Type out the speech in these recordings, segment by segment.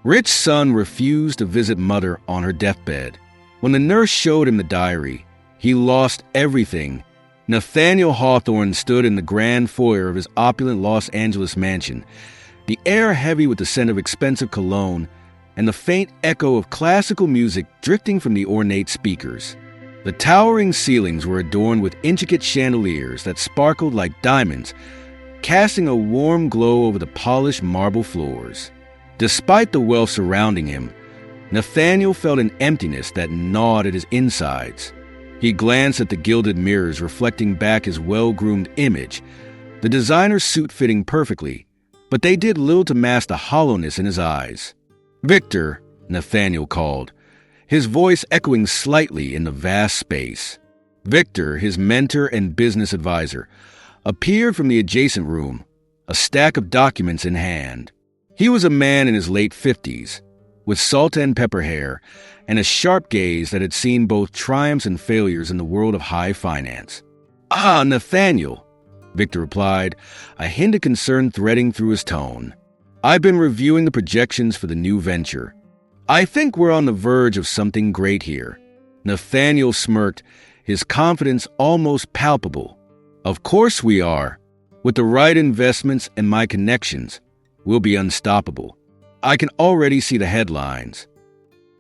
Rich's son refused to visit Mother on her deathbed. When the nurse showed him the diary, he lost everything. Nathaniel Hawthorne stood in the grand foyer of his opulent Los Angeles mansion, the air heavy with the scent of expensive cologne and the faint echo of classical music drifting from the ornate speakers. The towering ceilings were adorned with intricate chandeliers that sparkled like diamonds, casting a warm glow over the polished marble floors. Despite the wealth surrounding him, Nathaniel felt an emptiness that gnawed at his insides. He glanced at the gilded mirrors reflecting back his well-groomed image, the designer suit fitting perfectly, but they did little to mask the hollowness in his eyes. "Victor," Nathaniel called, his voice echoing slightly in the vast space. Victor, his mentor and business advisor, appeared from the adjacent room, a stack of documents in hand. He was a man in his late 50s, with salt and pepper hair and a sharp gaze that had seen both triumphs and failures in the world of high finance. "Ah, Nathaniel," Victor replied, a hint of concern threading through his tone. "I've been reviewing the projections for the new venture. I think we're on the verge of something great here." Nathaniel smirked, his confidence almost palpable. "Of course we are. With the right investments and my connections, we'll be unstoppable. I can already see the headlines."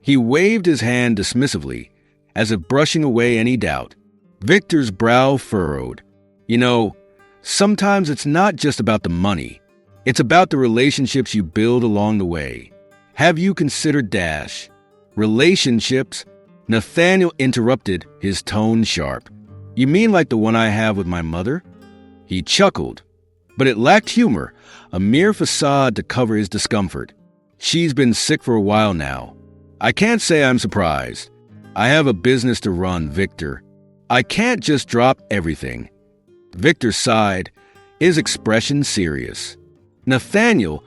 He waved his hand dismissively, as if brushing away any doubt. Victor's brow furrowed. "You know, sometimes it's not just about the money. It's about the relationships you build along the way. Have you considered Dash?" "Relationships?" Nathaniel interrupted, his tone sharp. "You mean like the one I have with my mother?" He chuckled, but it lacked humor, a mere facade to cover his discomfort. "She's been sick for a while now. I can't say I'm surprised. I have a business to run, Victor. I can't just drop everything." Victor sighed, his expression serious. "Nathaniel,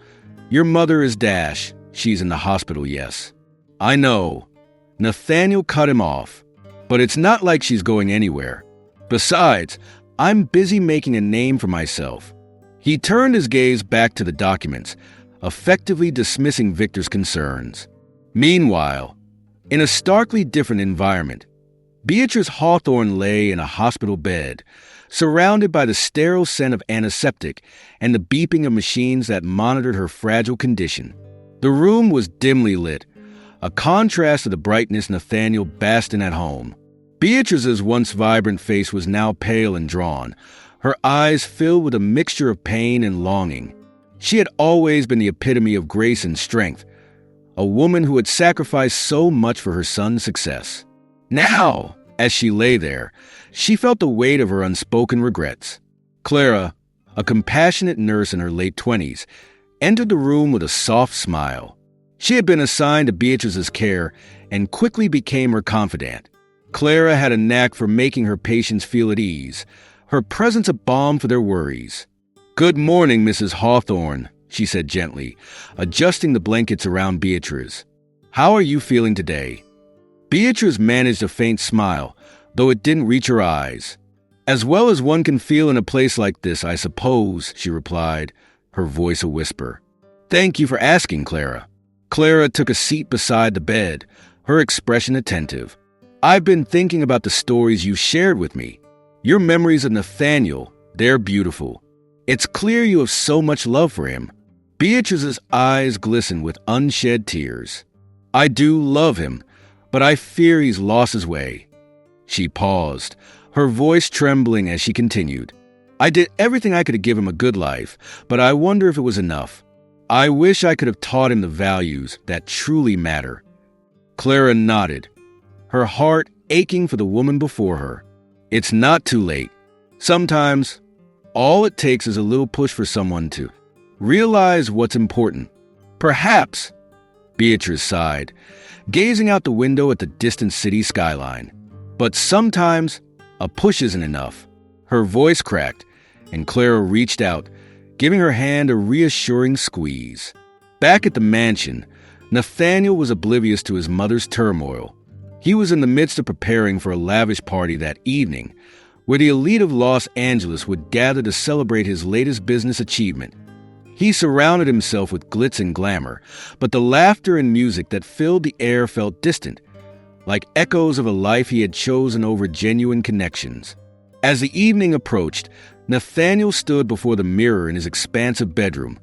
your mother is Dash. She's in the hospital, yes." "I know." Nathaniel cut him off. "But it's not like she's going anywhere. Besides, I'm busy making a name for myself." He turned his gaze back to the documents, effectively dismissing Victor's concerns. Meanwhile, in a starkly different environment, Beatrice Hawthorne lay in a hospital bed, surrounded by the sterile scent of antiseptic and the beeping of machines that monitored her fragile condition. The room was dimly lit, a contrast to the brightness Nathaniel basked in at home. Beatrice's once vibrant face was now pale and drawn, her eyes filled with a mixture of pain and longing. She had always been the epitome of grace and strength, a woman who had sacrificed so much for her son's success. Now, as she lay there, she felt the weight of her unspoken regrets. Clara, a compassionate nurse in her late 20s, entered the room with a soft smile. She had been assigned to Beatrice's care and quickly became her confidant. Clara had a knack for making her patients feel at ease, her presence a balm for their worries. "Good morning, Mrs. Hawthorne," she said gently, adjusting the blankets around Beatrice. "How are you feeling today?" Beatrice managed a faint smile, though it didn't reach her eyes. "As well as one can feel in a place like this, I suppose," she replied, her voice a whisper. "Thank you for asking, Clara." Clara took a seat beside the bed, her expression attentive. "I've been thinking about the stories you shared with me. Your memories of Nathaniel, they're beautiful. It's clear you have so much love for him." Beatrice's eyes glistened with unshed tears. "I do love him, but I fear he's lost his way." She paused, her voice trembling as she continued. "I did everything I could to give him a good life, but I wonder if it was enough. I wish I could have taught him the values that truly matter." Clara nodded, her heart aching for the woman before her. "It's not too late. Sometimes, all it takes is a little push for someone to realize what's important." "Perhaps," Beatrice sighed, gazing out the window at the distant city skyline. "But sometimes, a push isn't enough." Her voice cracked, and Clara reached out, giving her hand a reassuring squeeze. Back at the mansion, Nathaniel was oblivious to his mother's turmoil. He was in the midst of preparing for a lavish party that evening, where the elite of Los Angeles would gather to celebrate his latest business achievement. He surrounded himself with glitz and glamour, but the laughter and music that filled the air felt distant, like echoes of a life he had chosen over genuine connections. As the evening approached, Nathaniel stood before the mirror in his expansive bedroom,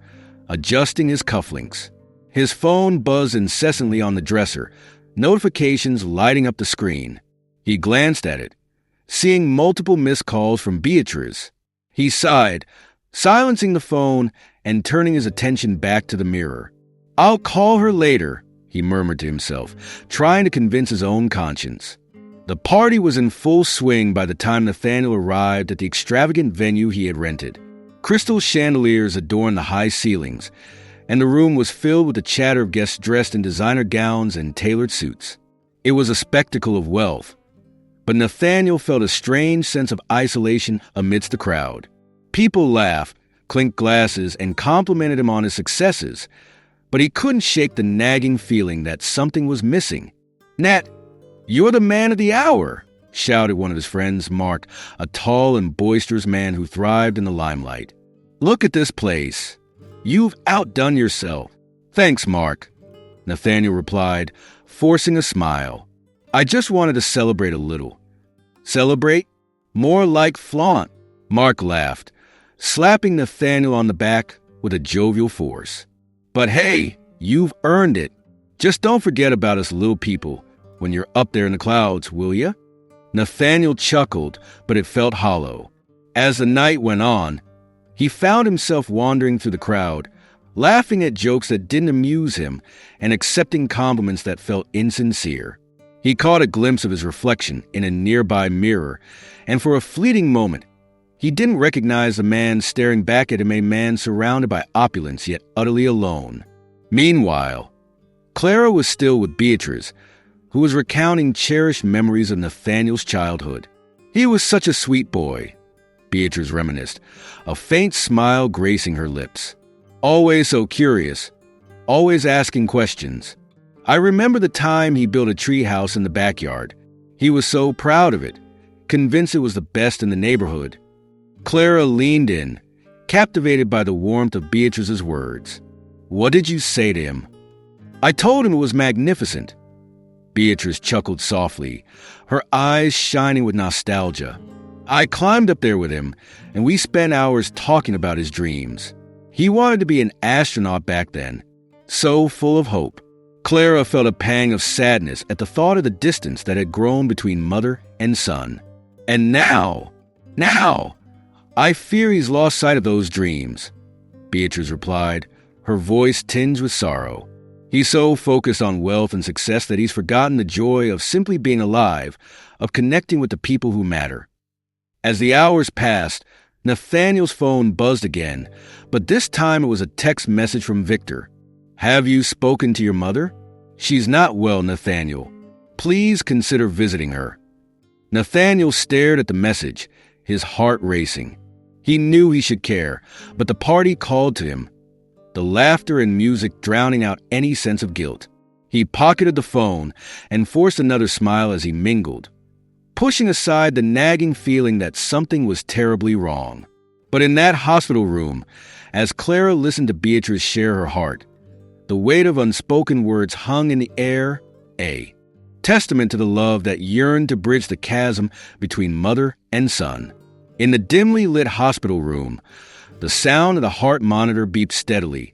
adjusting his cufflinks. His phone buzzed incessantly on the dresser, notifications lighting up the screen. He glanced at it, seeing multiple missed calls from Beatrice. He sighed, silencing the phone and turning his attention back to the mirror. "I'll call her later," he murmured to himself, trying to convince his own conscience. The party was in full swing by the time Nathaniel arrived at the extravagant venue he had rented. Crystal chandeliers adorned the high ceilings, and the room was filled with the chatter of guests dressed in designer gowns and tailored suits. It was a spectacle of wealth, but Nathaniel felt a strange sense of isolation amidst the crowd. People laughed, clinked glasses, and complimented him on his successes, but he couldn't shake the nagging feeling that something was missing. "Nat, you're the man of the hour," shouted one of his friends, Mark, a tall and boisterous man who thrived in the limelight. "Look at this place. You've outdone yourself." "Thanks, Mark," Nathaniel replied, forcing a smile. "I just wanted to celebrate a little." "Celebrate? More like flaunt," Mark laughed, slapping Nathaniel on the back with a jovial force. "But hey, you've earned it. Just don't forget about us little people when you're up there in the clouds, will ya?" Nathaniel chuckled, but it felt hollow. As the night went on, he found himself wandering through the crowd, laughing at jokes that didn't amuse him and accepting compliments that felt insincere. He caught a glimpse of his reflection in a nearby mirror, and for a fleeting moment, he didn't recognize the man staring back at him, a man surrounded by opulence yet utterly alone. Meanwhile, Clara was still with Beatrice, who was recounting cherished memories of Nathaniel's childhood. "He was such a sweet boy," Beatrice reminisced, a faint smile gracing her lips. "Always so curious, always asking questions. I remember the time he built a treehouse in the backyard. He was so proud of it, convinced it was the best in the neighborhood." Clara leaned in, captivated by the warmth of Beatrice's words. "What did you say to him?" "I told him it was magnificent." Beatrice chuckled softly, her eyes shining with nostalgia. "I climbed up there with him, and we spent hours talking about his dreams. He wanted to be an astronaut back then, so full of hope." Clara felt a pang of sadness at the thought of the distance that had grown between mother and son. "And now, I fear he's lost sight of those dreams," Beatrice replied, her voice tinged with sorrow. "He's so focused on wealth and success that he's forgotten the joy of simply being alive, of connecting with the people who matter." As the hours passed, Nathaniel's phone buzzed again, but this time it was a text message from Victor. "Have you spoken to your mother? She's not well, Nathaniel. Please consider visiting her." Nathaniel stared at the message, his heart racing. He knew he should care, but the party called to him, the laughter and music drowning out any sense of guilt. He pocketed the phone and forced another smile as he mingled, pushing aside the nagging feeling that something was terribly wrong. But in that hospital room, as Clara listened to Beatrice share her heart, the weight of unspoken words hung in the air, a testament to the love that yearned to bridge the chasm between mother and son. In the dimly lit hospital room, the sound of the heart monitor beeped steadily,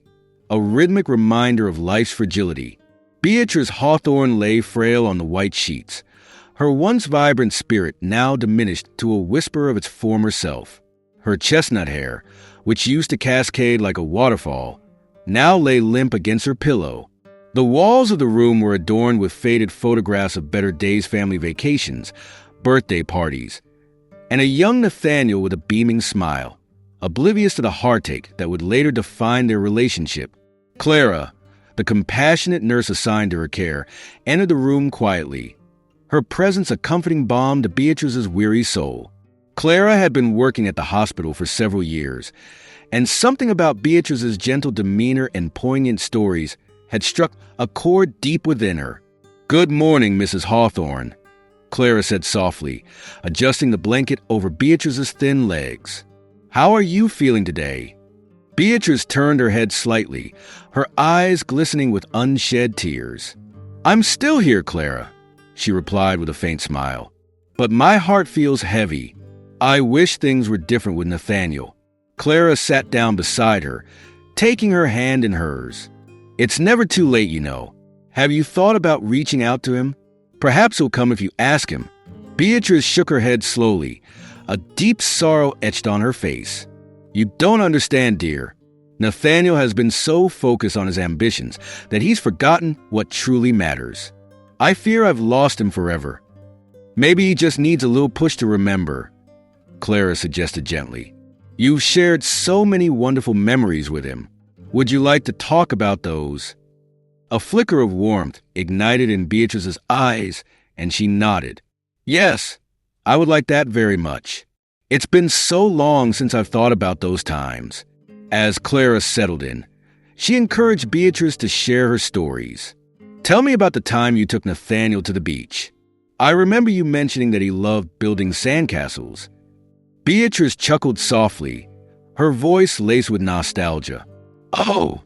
a rhythmic reminder of life's fragility. Beatrice Hawthorne lay frail on the white sheets, her once vibrant spirit now diminished to a whisper of its former self. Her chestnut hair, which used to cascade like a waterfall, now lay limp against her pillow. The walls of the room were adorned with faded photographs of better days, family vacations, birthday parties, and a young Nathaniel with a beaming smile, oblivious to the heartache that would later define their relationship. Clara, the compassionate nurse assigned to her care, entered the room quietly, her presence a comforting balm to Beatrice's weary soul. Clara had been working at the hospital for several years, and something about Beatrice's gentle demeanor and poignant stories had struck a chord deep within her. "Good morning, Mrs. Hawthorne," Clara said softly, adjusting the blanket over Beatrice's thin legs. "How are you feeling today?" Beatrice turned her head slightly, her eyes glistening with unshed tears. "I'm still here, Clara," she replied with a faint smile. "But my heart feels heavy. I wish things were different with Nathaniel." Clara sat down beside her, taking her hand in hers. "It's never too late, you know. Have you thought about reaching out to him? Perhaps he'll come if you ask him." Beatrice shook her head slowly, a deep sorrow etched on her face. "You don't understand, dear. Nathaniel has been so focused on his ambitions that he's forgotten what truly matters. I fear I've lost him forever. Maybe he just needs a little push to remember," Clara suggested gently. "You've shared so many wonderful memories with him. Would you like to talk about those?" A flicker of warmth ignited in Beatrice's eyes, and she nodded. "Yes, I would like that very much. It's been so long since I've thought about those times." As Clara settled in, she encouraged Beatrice to share her stories. "Tell me about the time you took Nathaniel to the beach. I remember you mentioning that he loved building sandcastles." Beatrice chuckled softly, her voice laced with nostalgia. "Oh,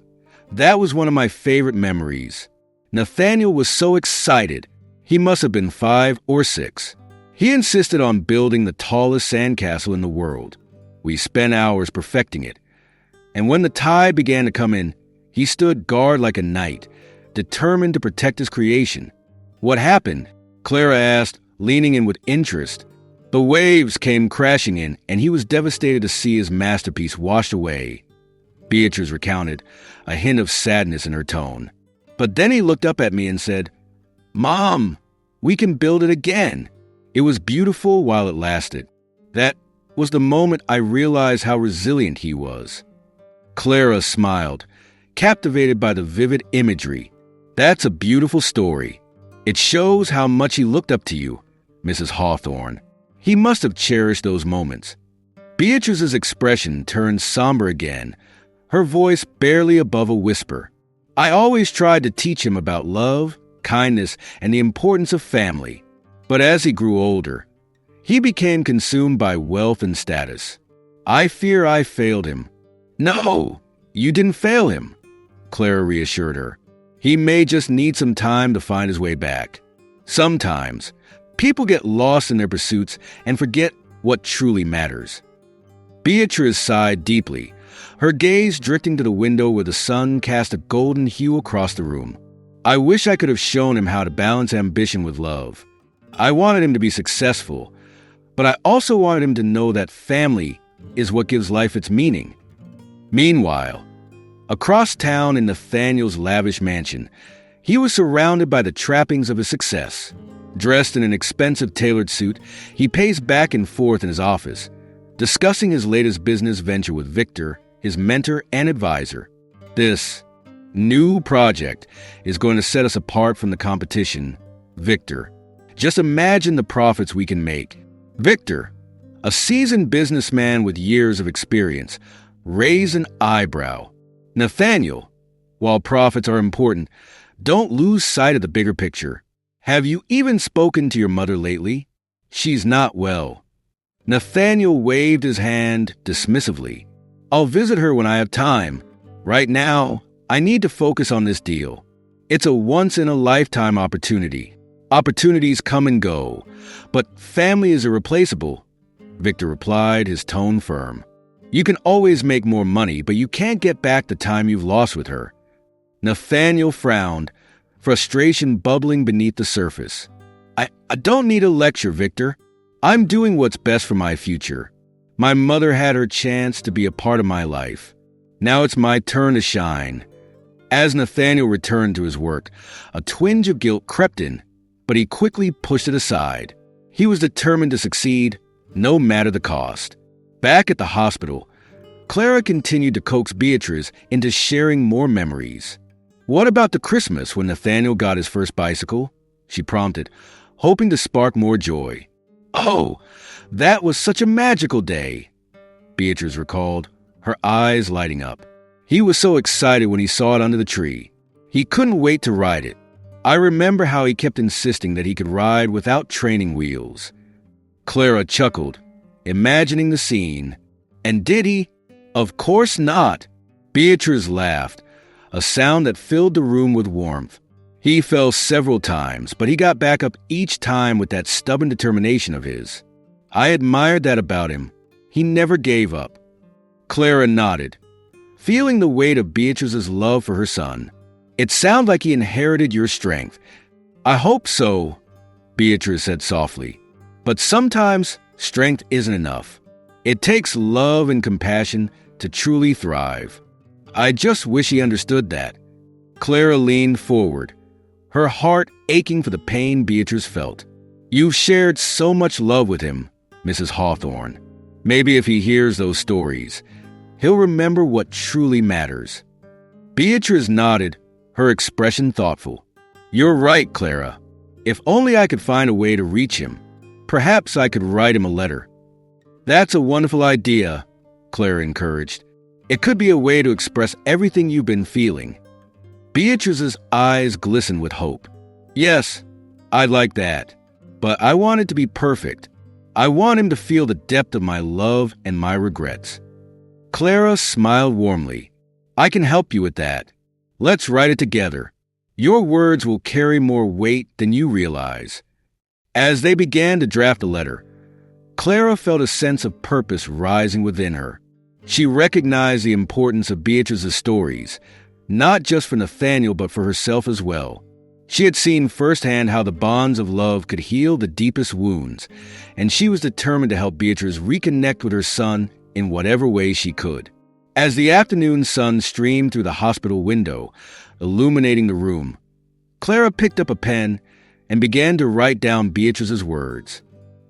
that was one of my favorite memories. Nathaniel was so excited. He must have been 5 or 6. He insisted on building the tallest sandcastle in the world. We spent hours perfecting it. And when the tide began to come in, he stood guard like a knight, determined to protect his creation." "What happened?" Clara asked, leaning in with interest. "The waves came crashing in, and he was devastated to see his masterpiece washed away," Beatrice recounted, a hint of sadness in her tone. "But then he looked up at me and said, 'Mom, we can build it again.' It was beautiful while it lasted. That was the moment I realized how resilient he was." Clara smiled, captivated by the vivid imagery. "That's a beautiful story. It shows how much he looked up to you, Mrs. Hawthorne. He must have cherished those moments." Beatrice's expression turned somber again, her voice barely above a whisper. "I always tried to teach him about love, kindness, and the importance of family. But as he grew older, he became consumed by wealth and status. I fear I failed him." "No, you didn't fail him," Clara reassured her. "He may just need some time to find his way back. Sometimes, people get lost in their pursuits and forget what truly matters." Beatrice sighed deeply, her gaze drifting to the window where the sun cast a golden hue across the room. "I wish I could have shown him how to balance ambition with love. I wanted him to be successful, but I also wanted him to know that family is what gives life its meaning." Meanwhile, across town in Nathaniel's lavish mansion, he was surrounded by the trappings of his success. Dressed in an expensive tailored suit, he paced back and forth in his office, discussing his latest business venture with Victor, his mentor and advisor. "This new project is going to set us apart from the competition, Victor. Just imagine the profits we can make." Victor, a seasoned businessman with years of experience, raised an eyebrow. "Nathaniel, while profits are important, don't lose sight of the bigger picture. Have you even spoken to your mother lately? She's not well." Nathaniel waved his hand dismissively. "I'll visit her when I have time. Right now, I need to focus on this deal. It's a once-in-a-lifetime opportunity. Opportunities come and go, but family is irreplaceable," Victor replied, his tone firm. "You can always make more money, but you can't get back the time you've lost with her." Nathaniel frowned, frustration bubbling beneath the surface. I don't need a lecture, Victor. I'm doing what's best for my future. My mother had her chance to be a part of my life. Now it's my turn to shine." As Nathaniel returned to his work, a twinge of guilt crept in, but he quickly pushed it aside. He was determined to succeed, no matter the cost. Back at the hospital, Clara continued to coax Beatrice into sharing more memories. "What about the Christmas when Nathaniel got his first bicycle?" she prompted, hoping to spark more joy. "Oh, that was such a magical day," Beatrice recalled, her eyes lighting up. "He was so excited when he saw it under the tree. He couldn't wait to ride it. I remember how he kept insisting that he could ride without training wheels." Clara chuckled, imagining the scene. "And did he?" "Of course not," Beatrice laughed, a sound that filled the room with warmth. He fell several times, but he got back up each time with that stubborn determination of his. I admired that about him. He never gave up. Clara nodded, feeling the weight of Beatrice's love for her son. It sounds like he inherited your strength. I hope so, Beatrice said softly. But sometimes strength isn't enough. It takes love and compassion to truly thrive. I just wish he understood that. Clara leaned forward, her heart aching for the pain Beatrice felt. You've shared so much love with him, Mrs. Hawthorne. Maybe if he hears those stories, he'll remember what truly matters. Beatrice nodded, her expression thoughtful. You're right, Clara. If only I could find a way to reach him. Perhaps I could write him a letter. That's a wonderful idea, Clara encouraged. It could be a way to express everything you've been feeling. Beatrice's eyes glistened with hope. Yes, I'd like that. But I want it to be perfect. I want him to feel the depth of my love and my regrets. Clara smiled warmly. I can help you with that. Let's write it together. Your words will carry more weight than you realize. As they began to draft the letter, Clara felt a sense of purpose rising within her. She recognized the importance of Beatrice's stories, not just for Nathaniel but for herself as well. She had seen firsthand how the bonds of love could heal the deepest wounds, and she was determined to help Beatrice reconnect with her son in whatever way she could. As the afternoon sun streamed through the hospital window, illuminating the room, Clara picked up a pen and began to write down Beatrice's words.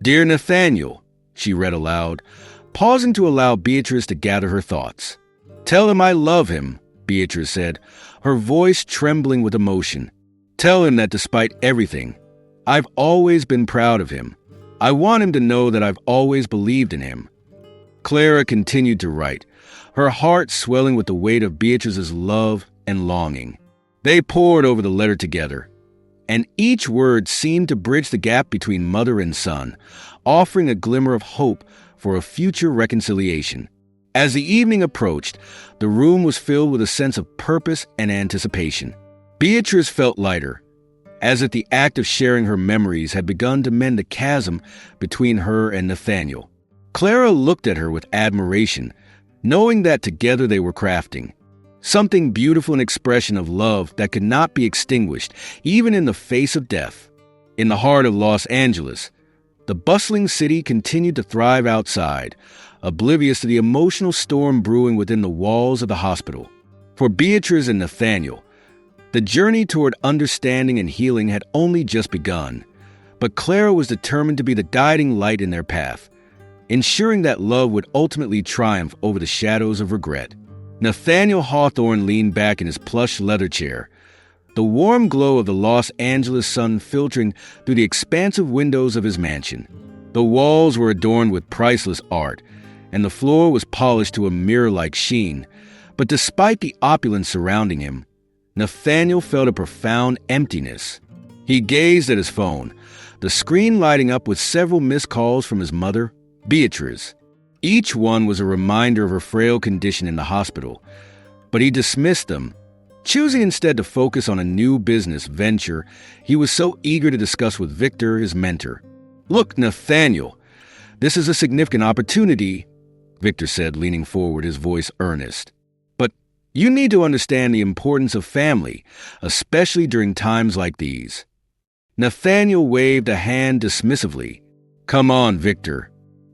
Dear Nathaniel, she read aloud, pausing to allow Beatrice to gather her thoughts. Tell him I love him, Beatrice said, her voice trembling with emotion. Tell him that despite everything, I've always been proud of him. I want him to know that I've always believed in him. Clara continued to write, her heart swelling with the weight of Beatrice's love and longing. They pored over the letter together, and each word seemed to bridge the gap between mother and son, offering a glimmer of hope for a future reconciliation. As the evening approached, the room was filled with a sense of purpose and anticipation. Beatrice felt lighter, as if the act of sharing her memories had begun to mend the chasm between her and Nathaniel. Clara looked at her with admiration, knowing that together they were crafting something beautiful, an expression of love that could not be extinguished, even in the face of death. In the heart of Los Angeles, the bustling city continued to thrive outside, oblivious to the emotional storm brewing within the walls of the hospital. For Beatrice and Nathaniel, the journey toward understanding and healing had only just begun, but Clara was determined to be the guiding light in their path, ensuring that love would ultimately triumph over the shadows of regret. Nathaniel Hawthorne leaned back in his plush leather chair, the warm glow of the Los Angeles sun filtering through the expansive windows of his mansion. The walls were adorned with priceless art, and the floor was polished to a mirror-like sheen. But despite the opulence surrounding him, Nathaniel felt a profound emptiness. He gazed at his phone, the screen lighting up with several missed calls from his mother, Beatrice. Each one was a reminder of her frail condition in the hospital, but he dismissed them, choosing instead to focus on a new business venture he was so eager to discuss with Victor, his mentor. Look, Nathaniel, this is a significant opportunity, Victor said, leaning forward, his voice earnest. But you need to understand the importance of family, especially during times like these. Nathaniel waved a hand dismissively. Come on, Victor.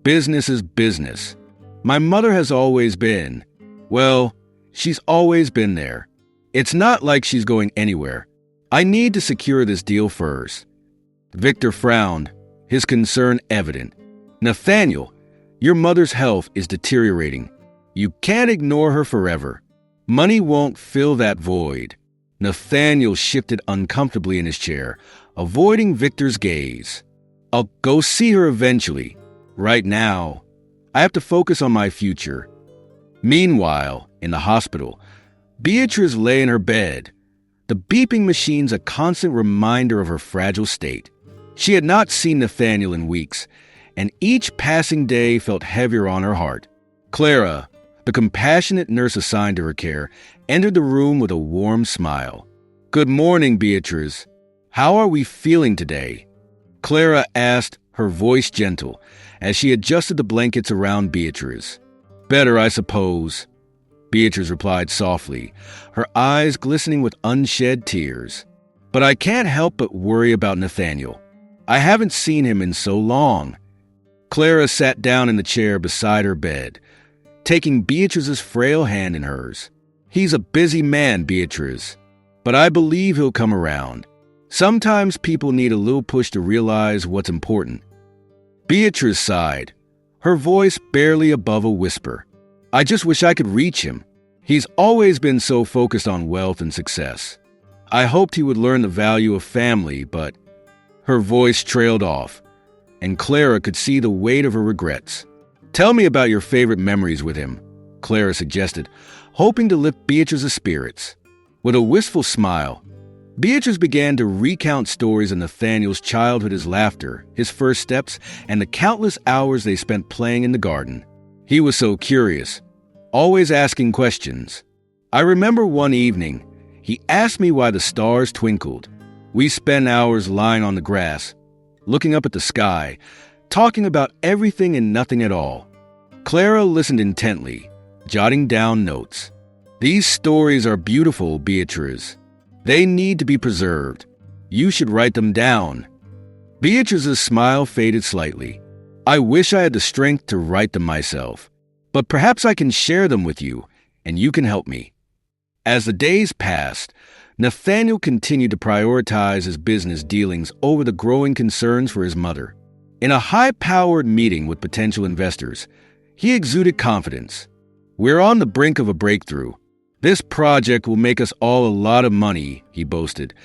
Business is business. My mother has always been. Well, she's always been there. It's not like she's going anywhere. I need to secure this deal first. Victor frowned, his concern evident. Nathaniel, your mother's health is deteriorating. You can't ignore her forever. Money won't fill that void. Nathaniel shifted uncomfortably in his chair, avoiding Victor's gaze. I'll go see her eventually. Right now, I have to focus on my future. Meanwhile, in the hospital, Beatrice lay in her bed, the beeping machines a constant reminder of her fragile state. She had not seen Nathaniel in weeks, and each passing day felt heavier on her heart. Clara, The compassionate nurse assigned to her care entered the room with a warm smile. "Good morning, Beatrice. How are we feeling today?" Clara asked, her voice gentle, as she adjusted the blankets around Beatrice. "Better, I suppose," Beatrice replied softly, her eyes glistening with unshed tears. "But I can't help but worry about Nathaniel. I haven't seen him in so long." Clara sat down in the chair beside her bed, taking Beatrice's frail hand in hers. "He's a busy man, Beatrice, but I believe he'll come around. Sometimes people need a little push to realize what's important." Beatrice sighed, her voice barely above a whisper. "I just wish I could reach him. He's always been so focused on wealth and success. I hoped he would learn the value of family, but..." Her voice trailed off, and Clara could see the weight of her regrets. "Tell me about your favorite memories with him," Clara suggested, hoping to lift Beatrice's spirits. With a wistful smile, Beatrice began to recount stories of Nathaniel's childhood, his laughter, his first steps, and the countless hours they spent playing in the garden. He was so curious, always asking questions. "I remember one evening, he asked me why the stars twinkled. We spent hours lying on the grass, looking up at the sky, talking about everything and nothing at all." Clara listened intently, jotting down notes. "These stories are beautiful, Beatrice. They need to be preserved. You should write them down." Beatrice's smile faded slightly. "I wish I had the strength to write them myself, but perhaps I can share them with you, and you can help me." As the days passed, Nathaniel continued to prioritize his business dealings over the growing concerns for his mother. In a high-powered meeting with potential investors, he exuded confidence. "We're on the brink of a breakthrough. This project will make us all a lot of money," he boasted,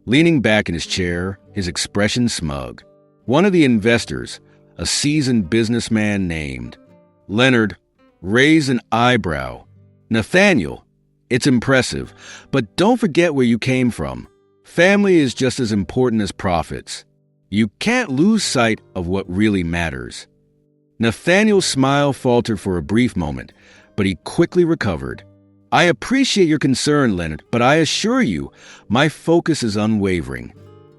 leaning back in his chair, his expression smug. One of the investors, a seasoned businessman named Leonard, raised an eyebrow. "Nathaniel, it's impressive, but don't forget where you came from. Family is just as important as profits. You can't lose sight of what really matters." Nathaniel's smile faltered for a brief moment, but he quickly recovered. "I appreciate your concern, Leonard, but I assure you, my focus is unwavering.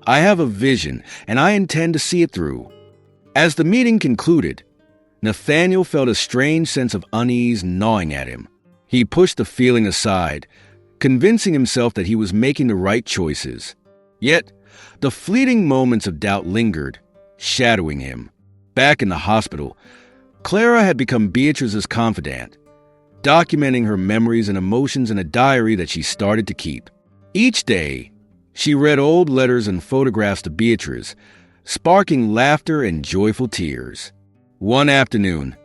I have a vision, and I intend to see it through." As the meeting concluded, Nathaniel felt a strange sense of unease gnawing at him. He pushed the feeling aside, convincing himself that he was making the right choices. Yet, the fleeting moments of doubt lingered, shadowing him. Back in the hospital, Clara had become Beatrice's confidant, documenting her memories and emotions in a diary that she started to keep. Each day, she read old letters and photographs to Beatrice, sparking laughter and joyful tears. One afternoon,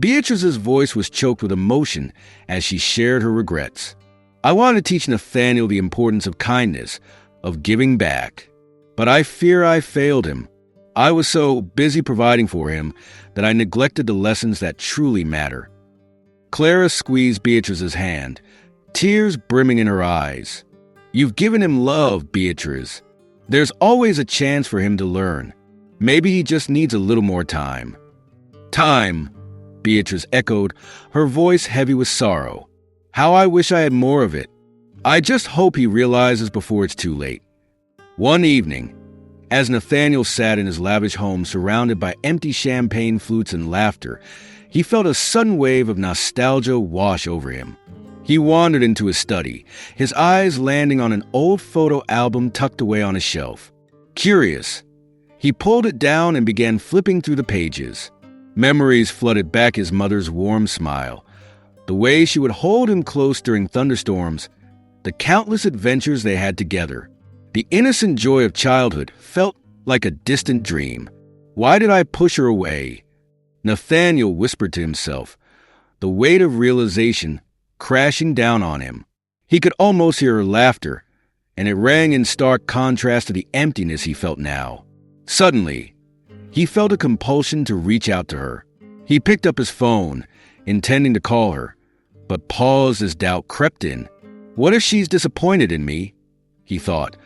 Beatrice's voice was choked with emotion as she shared her regrets. "I wanted to teach Nathaniel the importance of kindness, of giving back, but I fear I failed him. I was so busy providing for him that I neglected the lessons that truly matter." Clara squeezed Beatrice's hand, tears brimming in her eyes. "You've given him love, Beatrice. There's always a chance for him to learn. Maybe he just needs a little more time." "Time," Beatrice echoed, her voice heavy with sorrow. "How I wish I had more of it. I just hope he realizes before it's too late." One evening, as Nathaniel sat in his lavish home surrounded by empty champagne flutes and laughter, he felt a sudden wave of nostalgia wash over him. He wandered into his study, his eyes landing on an old photo album tucked away on a shelf. Curious, he pulled it down and began flipping through the pages. Memories flooded back his mother's warm smile, the way she would hold him close during thunderstorms, the countless adventures they had together. The innocent joy of childhood felt like a distant dream. "Why did I push her away?" Nathaniel whispered to himself, the weight of realization crashing down on him. He could almost hear her laughter, and it rang in stark contrast to the emptiness he felt now. Suddenly, he felt a compulsion to reach out to her. He picked up his phone, intending to call her, but paused as doubt crept in. "What if she's disappointed in me?" he thought,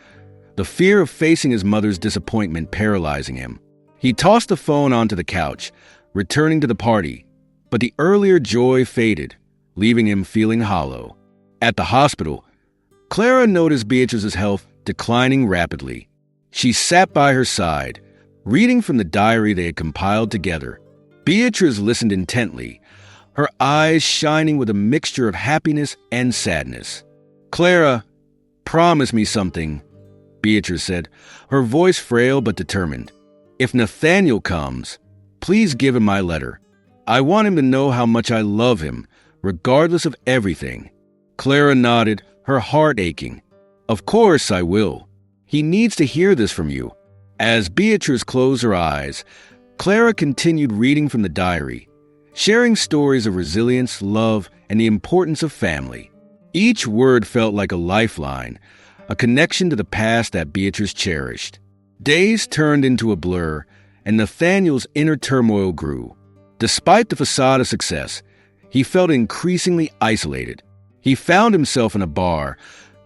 the fear of facing his mother's disappointment paralyzing him. He tossed the phone onto the couch, returning to the party, but the earlier joy faded, leaving him feeling hollow. At the hospital, Clara noticed Beatrice's health declining rapidly. She sat by her side, reading from the diary they had compiled together. Beatrice listened intently, her eyes shining with a mixture of happiness and sadness. "Clara, promise me something," Beatrice said, her voice frail but determined. "If Nathaniel comes, please give him my letter. I want him to know how much I love him, regardless of everything." Clara nodded, her heart aching. "Of course I will. He needs to hear this from you." As Beatrice closed her eyes, Clara continued reading from the diary, sharing stories of resilience, love, and the importance of family. Each word felt like a lifeline, a connection to the past that Beatrice cherished. Days turned into a blur, and Nathaniel's inner turmoil grew. Despite the facade of success, he felt increasingly isolated. He found himself in a bar,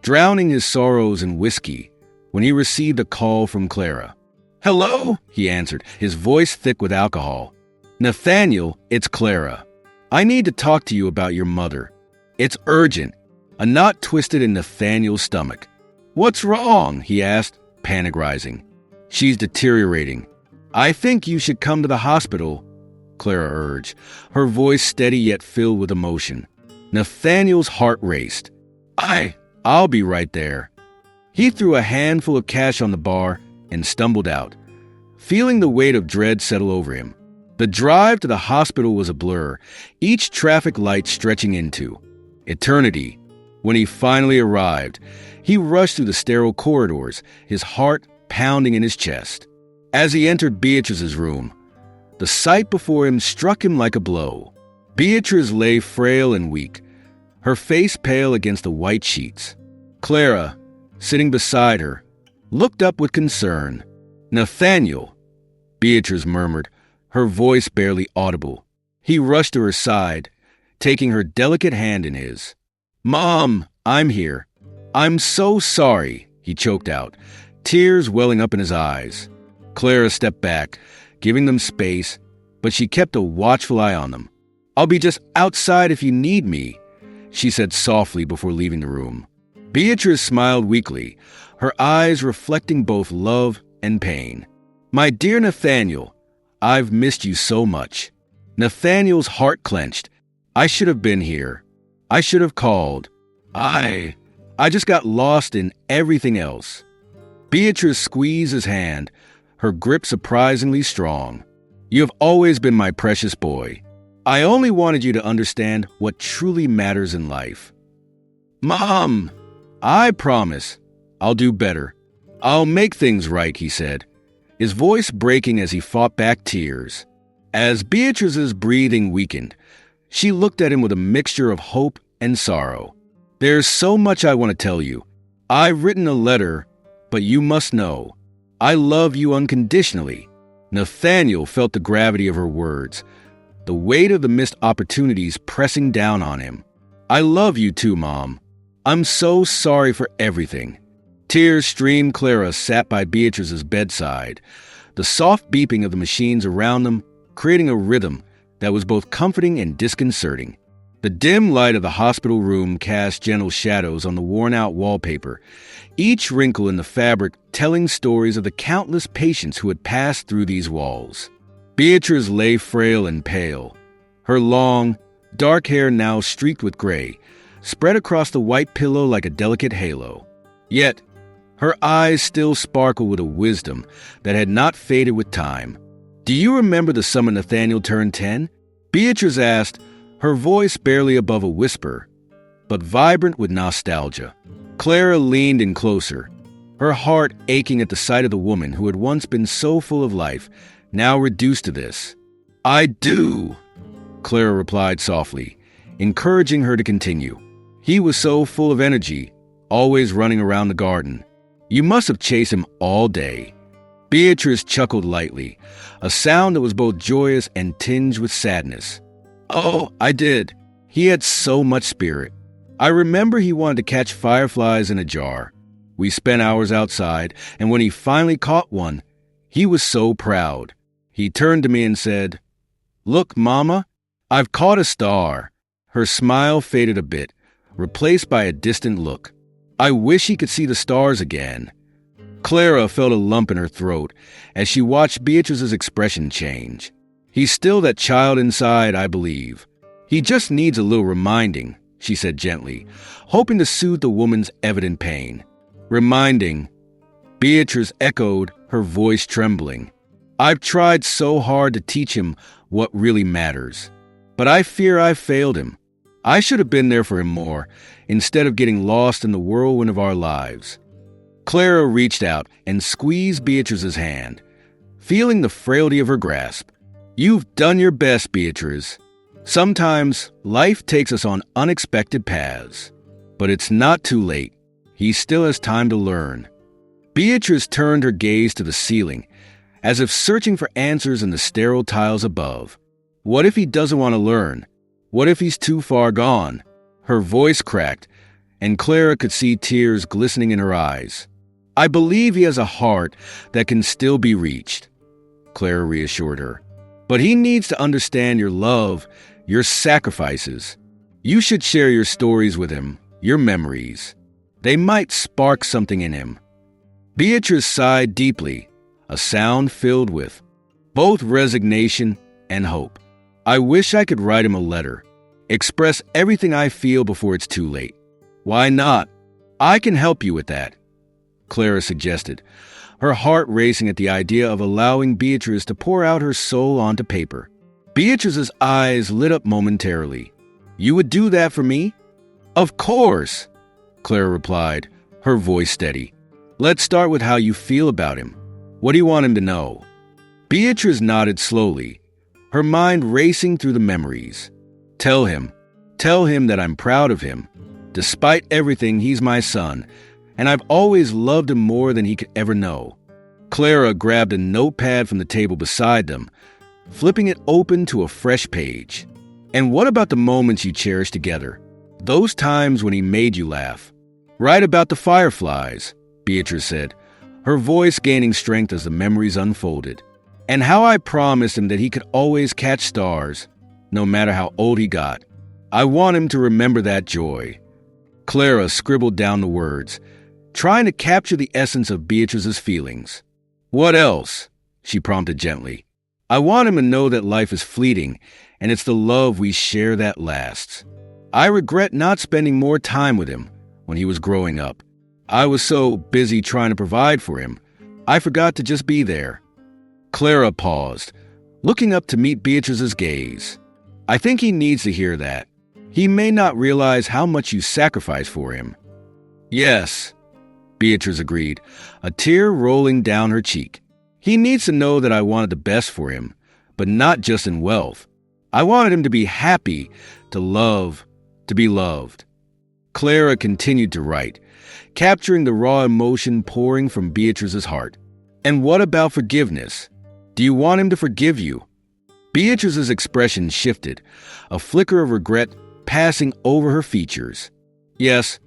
drowning his sorrows in whiskey, when he received a call from Clara. "Hello?" he answered, his voice thick with alcohol. "Nathaniel, it's Clara. I need to talk to you about your mother. It's urgent." A knot twisted in Nathaniel's stomach. "What's wrong?" he asked, panic rising. "She's deteriorating. I think you should come to the hospital," Clara urged, her voice steady yet filled with emotion. Nathaniel's heart raced. I'll be right there." He threw a handful of cash on the bar and stumbled out, feeling the weight of dread settle over him. The drive to the hospital was a blur, each traffic light stretching into eternity. When he finally arrived, he rushed through the sterile corridors, his heart pounding in his chest. As he entered Beatrice's room, the sight before him struck him like a blow. Beatrice lay frail and weak, her face pale against the white sheets. Clara, sitting beside her, looked up with concern. "Nathaniel," Beatrice murmured, her voice barely audible. He rushed to her side, taking her delicate hand in his. "Mom, I'm here. I'm so sorry," he choked out, tears welling up in his eyes. Clara stepped back, giving them space, but she kept a watchful eye on them. "I'll be just outside if you need me," she said softly before leaving the room. Beatrice smiled weakly, her eyes reflecting both love and pain. "My dear Nathaniel, I've missed you so much." Nathaniel's heart clenched. "I should have been here. I should have called. I just got lost in everything else." Beatrice squeezed his hand, her grip surprisingly strong. "You have always been my precious boy. I only wanted you to understand what truly matters in life." "Mom, I promise I'll do better. I'll make things right," he said, his voice breaking as he fought back tears. As Beatrice's breathing weakened, she looked at him with a mixture of hope and sorrow. "There's so much I want to tell you. I've written a letter, but you must know, I love you unconditionally." Nathaniel felt the gravity of her words, the weight of the missed opportunities pressing down on him. "I love you too, Mom. I'm so sorry for everything." Tears streamed. Clara sat by Beatrice's bedside, the soft beeping of the machines around them creating a rhythm that was both comforting and disconcerting. The dim light of the hospital room cast gentle shadows on the worn-out wallpaper, each wrinkle in the fabric telling stories of the countless patients who had passed through these walls. Beatrice lay frail and pale, her long, dark hair now streaked with gray, spread across the white pillow like a delicate halo. Yet, her eyes still sparkled with a wisdom that had not faded with time. "Do you remember the summer Nathaniel turned 10? Beatrice asked, her voice barely above a whisper, but vibrant with nostalgia. Clara leaned in closer, her heart aching at the sight of the woman who had once been so full of life, now reduced to this. "I do," Clara replied softly, encouraging her to continue. "He was so full of energy, always running around the garden. You must have chased him all day." Beatrice chuckled lightly, a sound that was both joyous and tinged with sadness. "Oh, I did. He had so much spirit. I remember he wanted to catch fireflies in a jar. We spent hours outside, and when he finally caught one, he was so proud. He turned to me and said, 'Look, Mama, I've caught a star.'" Her smile faded a bit, replaced by a distant look. I wish he could see the stars again. Clara felt a lump in her throat as she watched Beatrice's expression change. He's still that child inside, I believe. He just needs a little reminding, she said gently, hoping to soothe the woman's evident pain. Reminding. Beatrice echoed, her voice trembling. I've tried so hard to teach him what really matters, but I fear I've failed him. I should have been there for him more, instead of getting lost in the whirlwind of our lives. Clara reached out and squeezed Beatrice's hand, feeling the frailty of her grasp. You've done your best, Beatrice. Sometimes life takes us on unexpected paths, but it's not too late. He still has time to learn. Beatrice turned her gaze to the ceiling, as if searching for answers in the sterile tiles above. What if he doesn't want to learn? What if he's too far gone? Her voice cracked, and Clara could see tears glistening in her eyes. I believe he has a heart that can still be reached, Clara reassured her. But he needs to understand your love, your sacrifices. You should share your stories with him, your memories. They might spark something in him. Beatrice sighed deeply, a sound filled with both resignation and hope. I wish I could write him a letter, express everything I feel before it's too late. Why not? I can help you with that, Clara suggested, her heart racing at the idea of allowing Beatrice to pour out her soul onto paper. Beatrice's eyes lit up momentarily. You would do that for me? Of course, Clara replied, her voice steady. Let's start with how you feel about him. What do you want him to know? Beatrice nodded slowly, her mind racing through the memories. Tell him that I'm proud of him. Despite everything, he's my son, and I've always loved him more than he could ever know. Clara grabbed a notepad from the table beside them, flipping it open to a fresh page. And what about the moments you cherished together? Those times when he made you laugh. Write about the fireflies, Beatrice said, her voice gaining strength as the memories unfolded. And how I promised him that he could always catch stars, no matter how old he got. I want him to remember that joy. Clara scribbled down the words, trying to capture the essence of Beatrice's feelings. What else? She prompted gently. I want him to know that life is fleeting, and it's the love we share that lasts. I regret not spending more time with him when he was growing up. I was so busy trying to provide for him, I forgot to just be there. Clara paused, looking up to meet Beatrice's gaze. I think he needs to hear that. He may not realize how much you sacrificed for him. Yes, Beatrice agreed, a tear rolling down her cheek. He needs to know that I wanted the best for him, but not just in wealth. I wanted him to be happy, to love, to be loved. Clara continued to write, capturing the raw emotion pouring from Beatrice's heart. And what about forgiveness? Do you want him to forgive you? Beatrice's expression shifted, a flicker of regret passing over her features. Yes,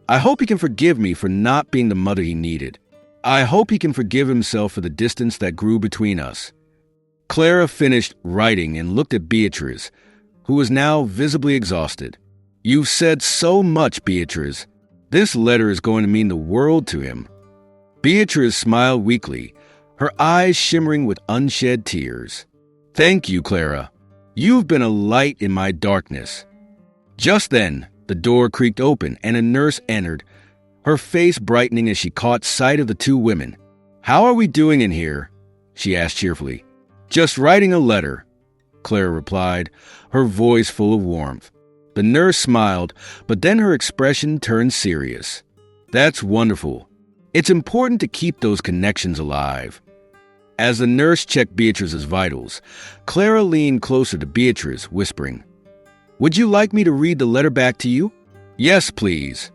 I hope he can forgive me for not being the mother he needed. I hope he can forgive himself for the distance that grew between us. Clara finished writing and looked at Beatrice, who was now visibly exhausted. You've said so much, Beatrice. This letter is going to mean the world to him. Beatrice smiled weakly, her eyes shimmering with unshed tears. Thank you, Clara. You've been a light in my darkness. Just then, the door creaked open and a nurse entered, her face brightening as she caught sight of the two women. How are we doing in here? She asked cheerfully. Just writing a letter, Clara replied, her voice full of warmth. The nurse smiled, but then her expression turned serious. That's wonderful. It's important to keep those connections alive. As the nurse checked Beatrice's vitals, Clara leaned closer to Beatrice, whispering, Would you like me to read the letter back to you? Yes, please,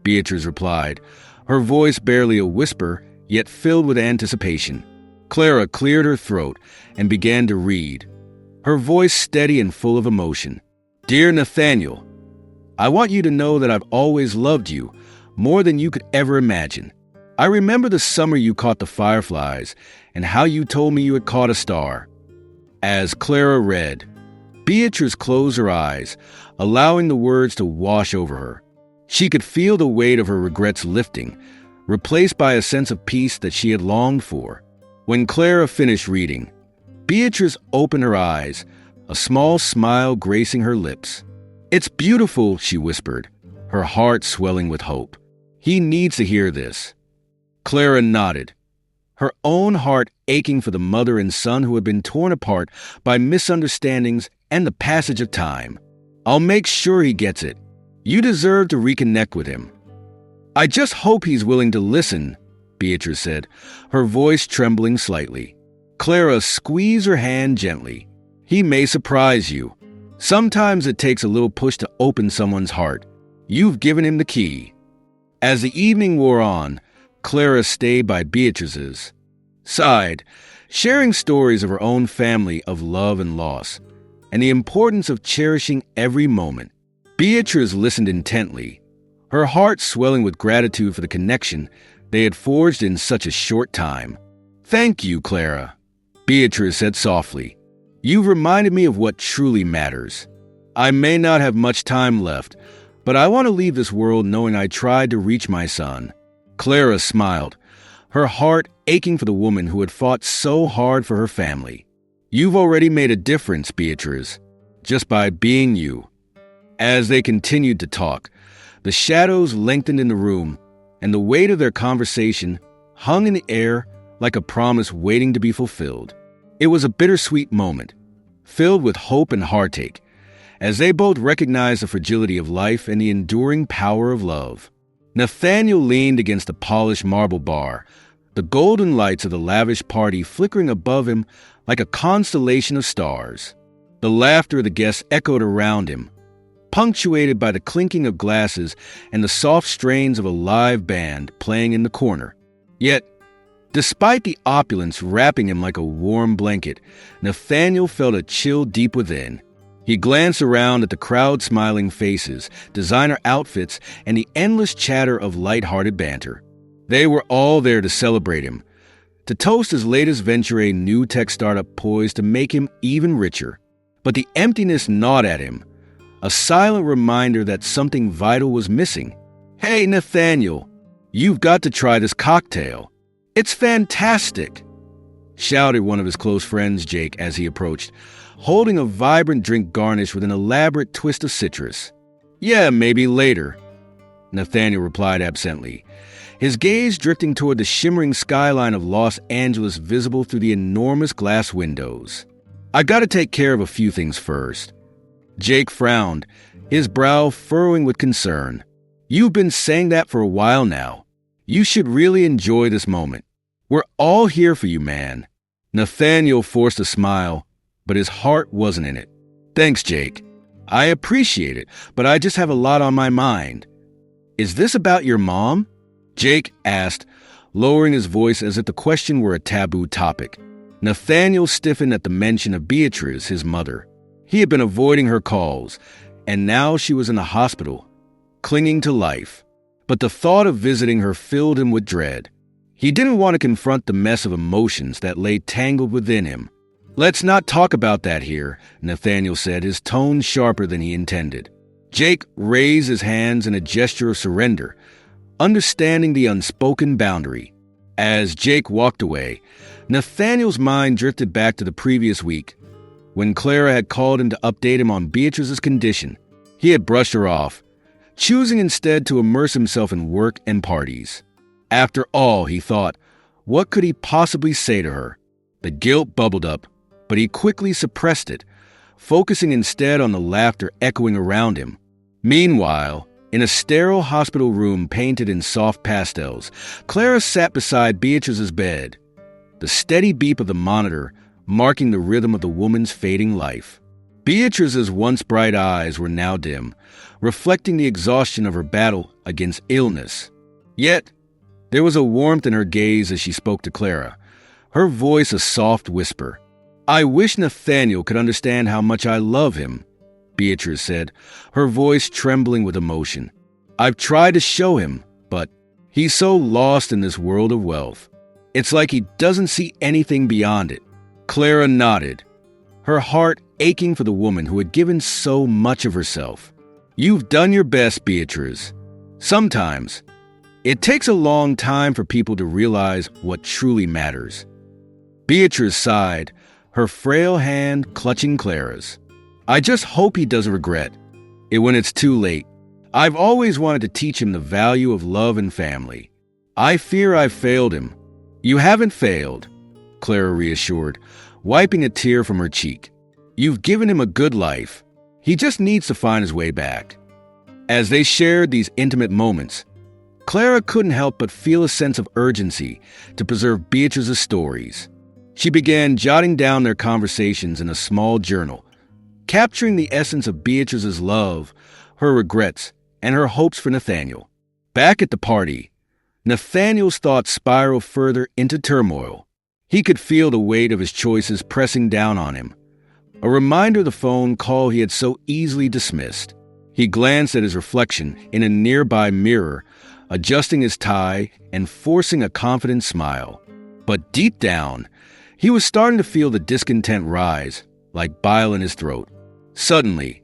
Beatrice replied, her voice barely a whisper, yet filled with anticipation. Clara cleared her throat and began to read, her voice steady and full of emotion. Dear Nathaniel, I want you to know that I've always loved you, more than you could ever imagine. I remember the summer you caught the fireflies and how you told me you had caught a star. As Clara read, Beatrice closed her eyes, allowing the words to wash over her. She could feel the weight of her regrets lifting, replaced by a sense of peace that she had longed for. When Clara finished reading, Beatrice opened her eyes, a small smile gracing her lips. "It's beautiful," she whispered, her heart swelling with hope. "He needs to hear this." Clara nodded, her own heart aching for the mother and son who had been torn apart by misunderstandings and the passage of time. "I'll make sure he gets it. You deserve to reconnect with him." "I just hope he's willing to listen," Beatrice said, her voice trembling slightly. Clara squeezed her hand gently. "He may surprise you. Sometimes it takes a little push to open someone's heart. You've given him the key." As the evening wore on, Clara stayed by Beatrice's side, sharing stories of her own family of love and loss, and the importance of cherishing every moment. Beatrice listened intently, her heart swelling with gratitude for the connection they had forged in such a short time. "Thank you, Clara," Beatrice said softly. "You've reminded me of what truly matters. I may not have much time left, but I want to leave this world knowing I tried to reach my son." Clara smiled, her heart aching for the woman who had fought so hard for her family. "You've already made a difference, Beatrice, just by being you." As they continued to talk, the shadows lengthened in the room, and the weight of their conversation hung in the air like a promise waiting to be fulfilled. It was a bittersweet moment, filled with hope and heartache, as they both recognized the fragility of life and the enduring power of love. Nathaniel leaned against the polished marble bar, the golden lights of the lavish party flickering above him like a constellation of stars. The laughter of the guests echoed around him, punctuated by the clinking of glasses and the soft strains of a live band playing in the corner. Yet, despite the opulence wrapping him like a warm blanket, Nathaniel felt a chill deep within. He glanced around at the crowd's smiling faces, designer outfits, and the endless chatter of light-hearted banter. They were all there to celebrate him, to toast his latest venture, a new tech startup poised to make him even richer. But the emptiness gnawed at him, a silent reminder that something vital was missing. "Hey, Nathaniel, you've got to try this cocktail. It's fantastic," shouted one of his close friends, Jake, as he approached, holding a vibrant drink garnished with an elaborate twist of citrus. "Yeah, maybe later," Nathaniel replied absently, his gaze drifting toward the shimmering skyline of Los Angeles visible through the enormous glass windows. "I gotta take care of a few things first." Jake frowned, his brow furrowing with concern. "You've been saying that for a while now. You should really enjoy this moment. We're all here for you, man." Nathaniel forced a smile, but his heart wasn't in it. "Thanks, Jake. I appreciate it, but I just have a lot on my mind." "Is this about your mom?" Jake asked, lowering his voice as if the question were a taboo topic. Nathaniel stiffened at the mention of Beatrice, his mother. He had been avoiding her calls, and now she was in the hospital, clinging to life. But the thought of visiting her filled him with dread. He didn't want to confront the mess of emotions that lay tangled within him. "Let's not talk about that here," Nathaniel said, his tone sharper than he intended. Jake raised his hands in a gesture of surrender, understanding the unspoken boundary. As Jake walked away, Nathaniel's mind drifted back to the previous week, when Clara had called him to update him on Beatrice's condition. He had brushed her off, choosing instead to immerse himself in work and parties. After all, he thought, what could he possibly say to her? The guilt bubbled up, but he quickly suppressed it, focusing instead on the laughter echoing around him. Meanwhile, in a sterile hospital room painted in soft pastels, Clara sat beside Beatrice's bed, the steady beep of the monitor marking the rhythm of the woman's fading life. Beatrice's once bright eyes were now dim, reflecting the exhaustion of her battle against illness. Yet, there was a warmth in her gaze as she spoke to Clara, her voice a soft whisper. "I wish Nathaniel could understand how much I love him," Beatrice said, her voice trembling with emotion. "I've tried to show him, but he's so lost in this world of wealth. It's like he doesn't see anything beyond it." Clara nodded, her heart aching for the woman who had given so much of herself. You've done your best, Beatrice. Sometimes, it takes a long time for people to realize what truly matters. Beatrice sighed, her frail hand clutching Clara's. I just hope he doesn't regret it when it's too late. I've always wanted to teach him the value of love and family. I fear I've failed him. You haven't failed, Clara reassured, wiping a tear from her cheek. You've given him a good life. He just needs to find his way back. As they shared these intimate moments, Clara couldn't help but feel a sense of urgency to preserve Beatrice's stories. She began jotting down their conversations in a small journal, capturing the essence of Beatrice's love, her regrets, and her hopes for Nathaniel. Back at the party, Nathaniel's thoughts spiraled further into turmoil. He could feel the weight of his choices pressing down on him, a reminder of the phone call he had so easily dismissed. He glanced at his reflection in a nearby mirror, adjusting his tie and forcing a confident smile. But deep down, he was starting to feel the discontent rise, like bile in his throat. Suddenly,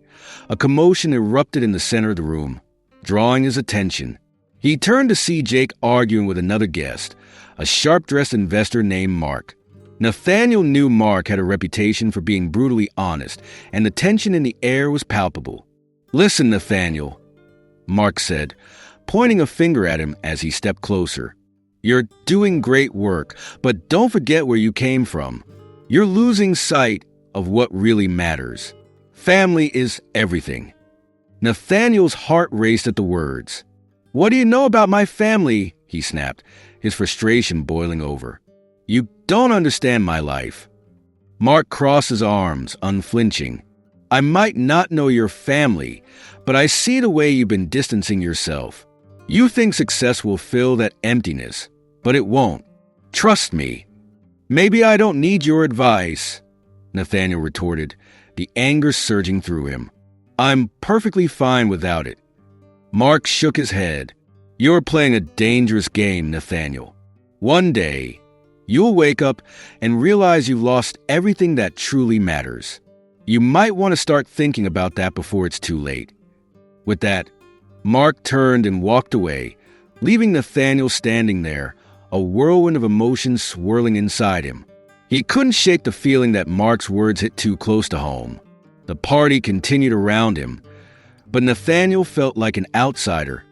a commotion erupted in the center of the room, drawing his attention. He turned to see Jake arguing with another guest, a sharp-dressed investor named Mark. Nathaniel knew Mark had a reputation for being brutally honest, and the tension in the air was palpable. Listen, Nathaniel, Mark said, pointing a finger at him as he stepped closer. You're doing great work, but don't forget where you came from. You're losing sight of what really matters. Family is everything. Nathaniel's heart raced at the words. What do you know about my family? He snapped, his frustration boiling over. You don't understand my life. Mark crossed his arms, unflinching. I might not know your family, but I see the way you've been distancing yourself. You think success will fill that emptiness, but it won't. Trust me. Maybe I don't need your advice, Nathaniel retorted, the anger surging through him. I'm perfectly fine without it. Mark shook his head. You're playing a dangerous game, Nathaniel. One day, you'll wake up and realize you've lost everything that truly matters. You might want to start thinking about that before it's too late. With that, Mark turned and walked away, leaving Nathaniel standing there, a whirlwind of emotions swirling inside him. He couldn't shake the feeling that Mark's words hit too close to home. The party continued around him, but Nathaniel felt like an outsider,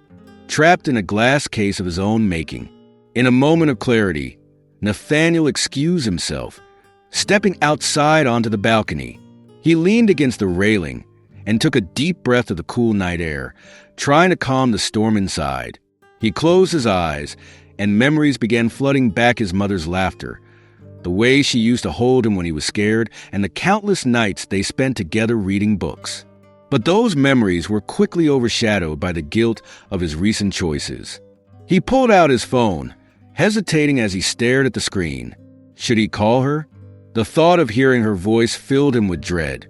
trapped in a glass case of his own making. In a moment of clarity, Nathaniel excused himself, stepping outside onto the balcony. He leaned against the railing and took a deep breath of the cool night air, trying to calm the storm inside. He closed his eyes, and memories began flooding back his mother's laughter, the way she used to hold him when he was scared, and the countless nights they spent together reading books. But those memories were quickly overshadowed by the guilt of his recent choices. He pulled out his phone, hesitating as he stared at the screen. Should he call her? The thought of hearing her voice filled him with dread,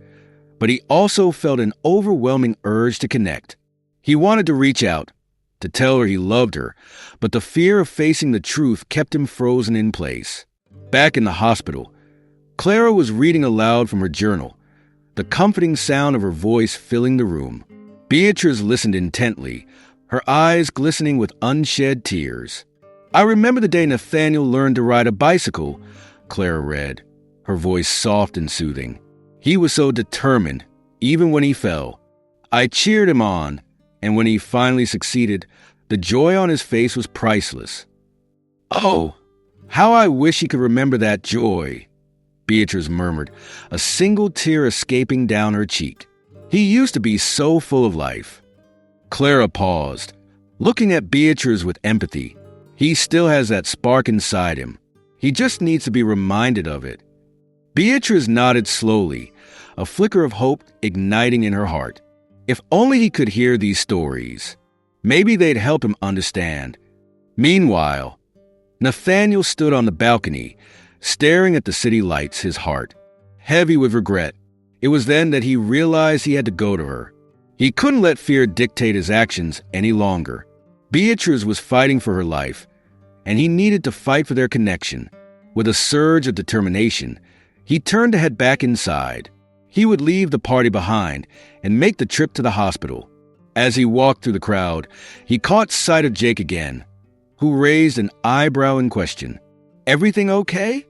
but he also felt an overwhelming urge to connect. He wanted to reach out, to tell her he loved her, but the fear of facing the truth kept him frozen in place. Back in the hospital, Clara was reading aloud from her journal, the comforting sound of her voice filling the room. Beatrice listened intently, her eyes glistening with unshed tears. I remember the day Nathaniel learned to ride a bicycle, Clara read, her voice soft and soothing. He was so determined, even when he fell. I cheered him on, and when he finally succeeded, the joy on his face was priceless. Oh, how I wish he could remember that joy, Beatrice murmured, a single tear escaping down her cheek. He used to be so full of life. Clara paused, looking at Beatrice with empathy. He still has that spark inside him. He just needs to be reminded of it. Beatrice nodded slowly, a flicker of hope igniting in her heart. If only he could hear these stories. Maybe they'd help him understand. Meanwhile, Nathaniel stood on the balcony, staring at the city lights, his heart heavy with regret. It was then that he realized he had to go to her. He couldn't let fear dictate his actions any longer. Beatrice was fighting for her life, and he needed to fight for their connection. With a surge of determination, he turned to head back inside. He would leave the party behind and make the trip to the hospital. As he walked through the crowd, he caught sight of Jake again, who raised an eyebrow in question. "Everything okay?"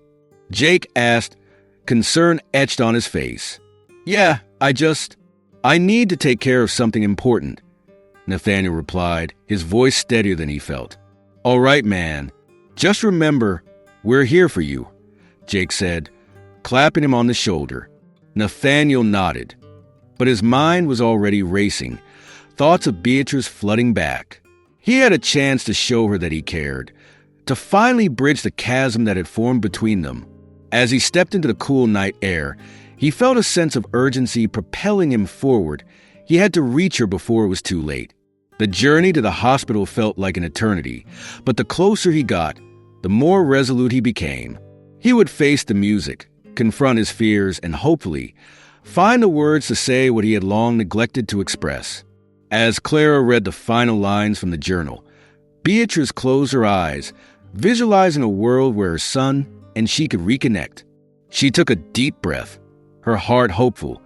Jake asked, concern etched on his face. "Yeah, I need to take care of something important," Nathaniel replied, his voice steadier than he felt. "All right, man. Just remember, we're here for you," Jake said, clapping him on the shoulder. Nathaniel nodded, but his mind was already racing, thoughts of Beatrice flooding back. He had a chance to show her that he cared, to finally bridge the chasm that had formed between them. As he stepped into the cool night air, he felt a sense of urgency propelling him forward. He had to reach her before it was too late. The journey to the hospital felt like an eternity, but the closer he got, the more resolute he became. He would face the music, confront his fears, and hopefully find the words to say what he had long neglected to express. As Clara read the final lines from the journal, Beatrice closed her eyes, visualizing a world where her son and she could reconnect. She took a deep breath, her heart hopeful,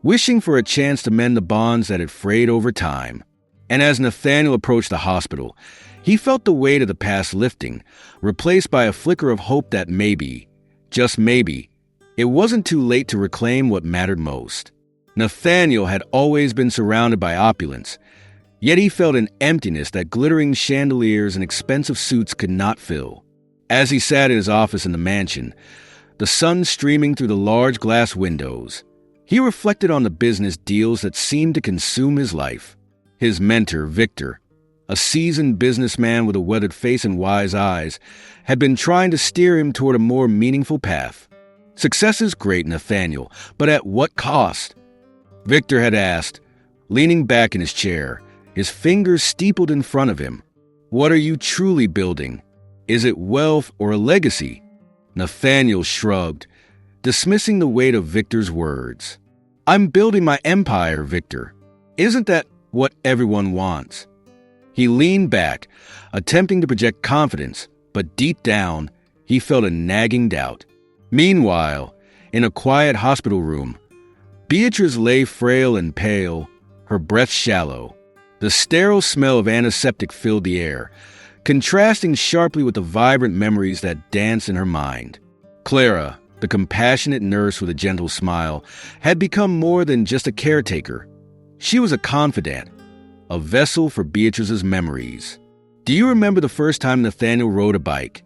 wishing for a chance to mend the bonds that had frayed over time. And as Nathaniel approached the hospital, he felt the weight of the past lifting, replaced by a flicker of hope that maybe, just maybe, it wasn't too late to reclaim what mattered most. Nathaniel had always been surrounded by opulence, yet he felt an emptiness that glittering chandeliers and expensive suits could not fill. As he sat in his office in the mansion, the sun streaming through the large glass windows, he reflected on the business deals that seemed to consume his life. His mentor, Victor, a seasoned businessman with a weathered face and wise eyes, had been trying to steer him toward a more meaningful path. "Success is great, Nathaniel, but at what cost?" Victor had asked, leaning back in his chair, his fingers steepled in front of him. "What are you truly building? Is it wealth or a legacy?" Nathaniel shrugged, dismissing the weight of Victor's words. "I'm building my empire, Victor. Isn't that what everyone wants?" He leaned back, attempting to project confidence, but deep down, he felt a nagging doubt. Meanwhile, in a quiet hospital room, Beatrice lay frail and pale, her breath shallow. The sterile smell of antiseptic filled the air, contrasting sharply with the vibrant memories that danced in her mind. Clara, the compassionate nurse with a gentle smile, had become more than just a caretaker. She was a confidant, a vessel for Beatrice's memories. "Do you remember the first time Nathaniel rode a bike?"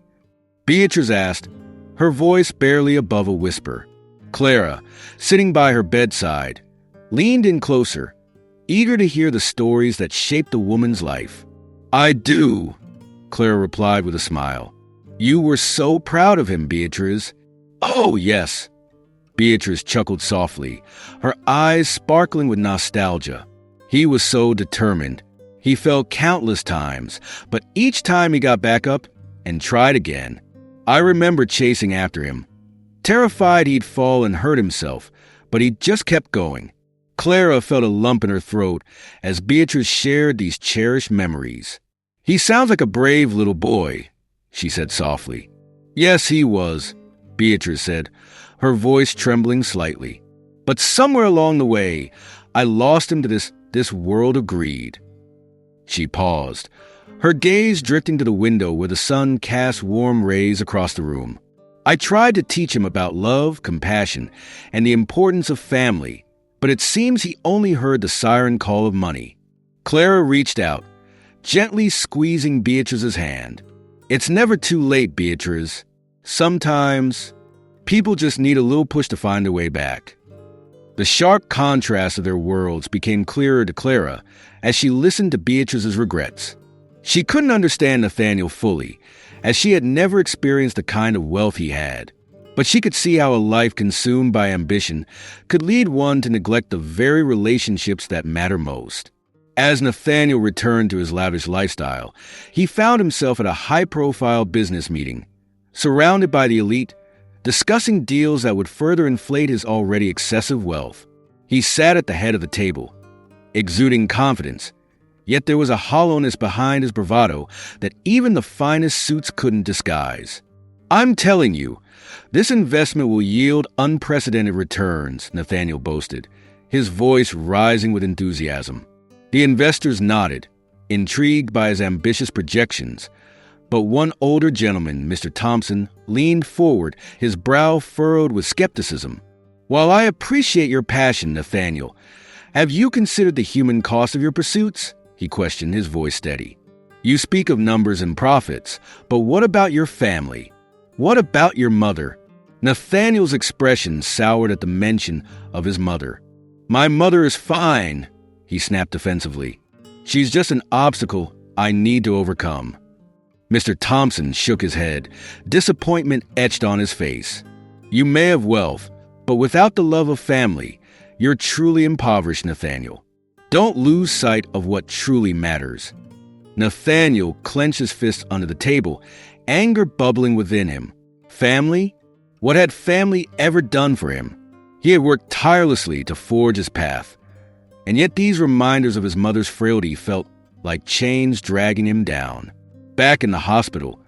Beatrice asked, her voice barely above a whisper. Clara, sitting by her bedside, leaned in closer, eager to hear the stories that shaped the woman's life. "I do," Clara replied with a smile. "You were so proud of him, Beatrice." "Oh, yes." Beatrice chuckled softly, her eyes sparkling with nostalgia. He was so determined. He fell countless times, but each time he got back up and tried again. I remember chasing after him, terrified he'd fall and hurt himself, but he just kept going. Clara felt a lump in her throat as Beatrice shared these cherished memories. "He sounds like a brave little boy," she said softly. "Yes, he was," Beatrice said, her voice trembling slightly. "But somewhere along the way, I lost him to this world of greed." She paused, her gaze drifting to the window where the sun cast warm rays across the room. "I tried to teach him about love, compassion, and the importance of family, but it seems he only heard the siren call of money." Clara reached out, gently squeezing Beatrice's hand. "It's never too late, Beatrice. Sometimes people just need a little push to find their way back." The sharp contrast of their worlds became clearer to Clara as she listened to Beatrice's regrets. She couldn't understand Nathaniel fully, as she had never experienced the kind of wealth he had. But she could see how a life consumed by ambition could lead one to neglect the very relationships that matter most. As Nathaniel returned to his lavish lifestyle, he found himself at a high-profile business meeting, surrounded by the elite, discussing deals that would further inflate his already excessive wealth. He sat at the head of the table, exuding confidence, yet there was a hollowness behind his bravado that even the finest suits couldn't disguise. I'm telling you, this investment will yield unprecedented returns, Nathaniel boasted, his voice rising with enthusiasm. The investors nodded, intrigued by his ambitious projections, but one older gentleman, Mr. Thompson, leaned forward, his brow furrowed with skepticism. While I appreciate your passion, Nathaniel, have you considered the human cost of your pursuits? He questioned, his voice steady. You speak of numbers and profits, but what about your family? What about your mother? Nathaniel's expression soured at the mention of his mother. My mother is fine, he snapped defensively. She's just an obstacle I need to overcome. Mr. Thompson shook his head, disappointment etched on his face. You may have wealth, but without the love of family, you're truly impoverished, Nathaniel. Don't lose sight of what truly matters. Nathaniel clenched his fist under the table, anger bubbling within him. Family? What had family ever done for him? He had worked tirelessly to forge his path, and yet these reminders of his mother's frailty felt like chains dragging him down. Back in the hospital,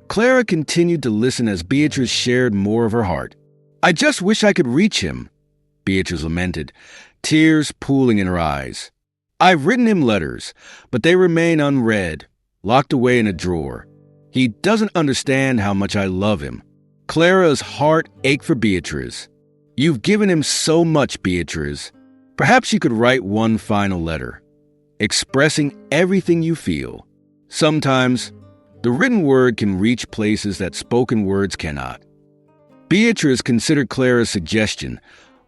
Clara continued to listen as Beatrice shared more of her heart. I just wish I could reach him, Beatrice lamented, tears pooling in her eyes. I've written him letters, but they remain unread, locked away in a drawer. He doesn't understand how much I love him. Clara's heart ached for Beatrice. You've given him so much, Beatrice. Perhaps you could write one final letter, expressing everything you feel. Sometimes, the written word can reach places that spoken words cannot. Beatrice considered Clara's suggestion,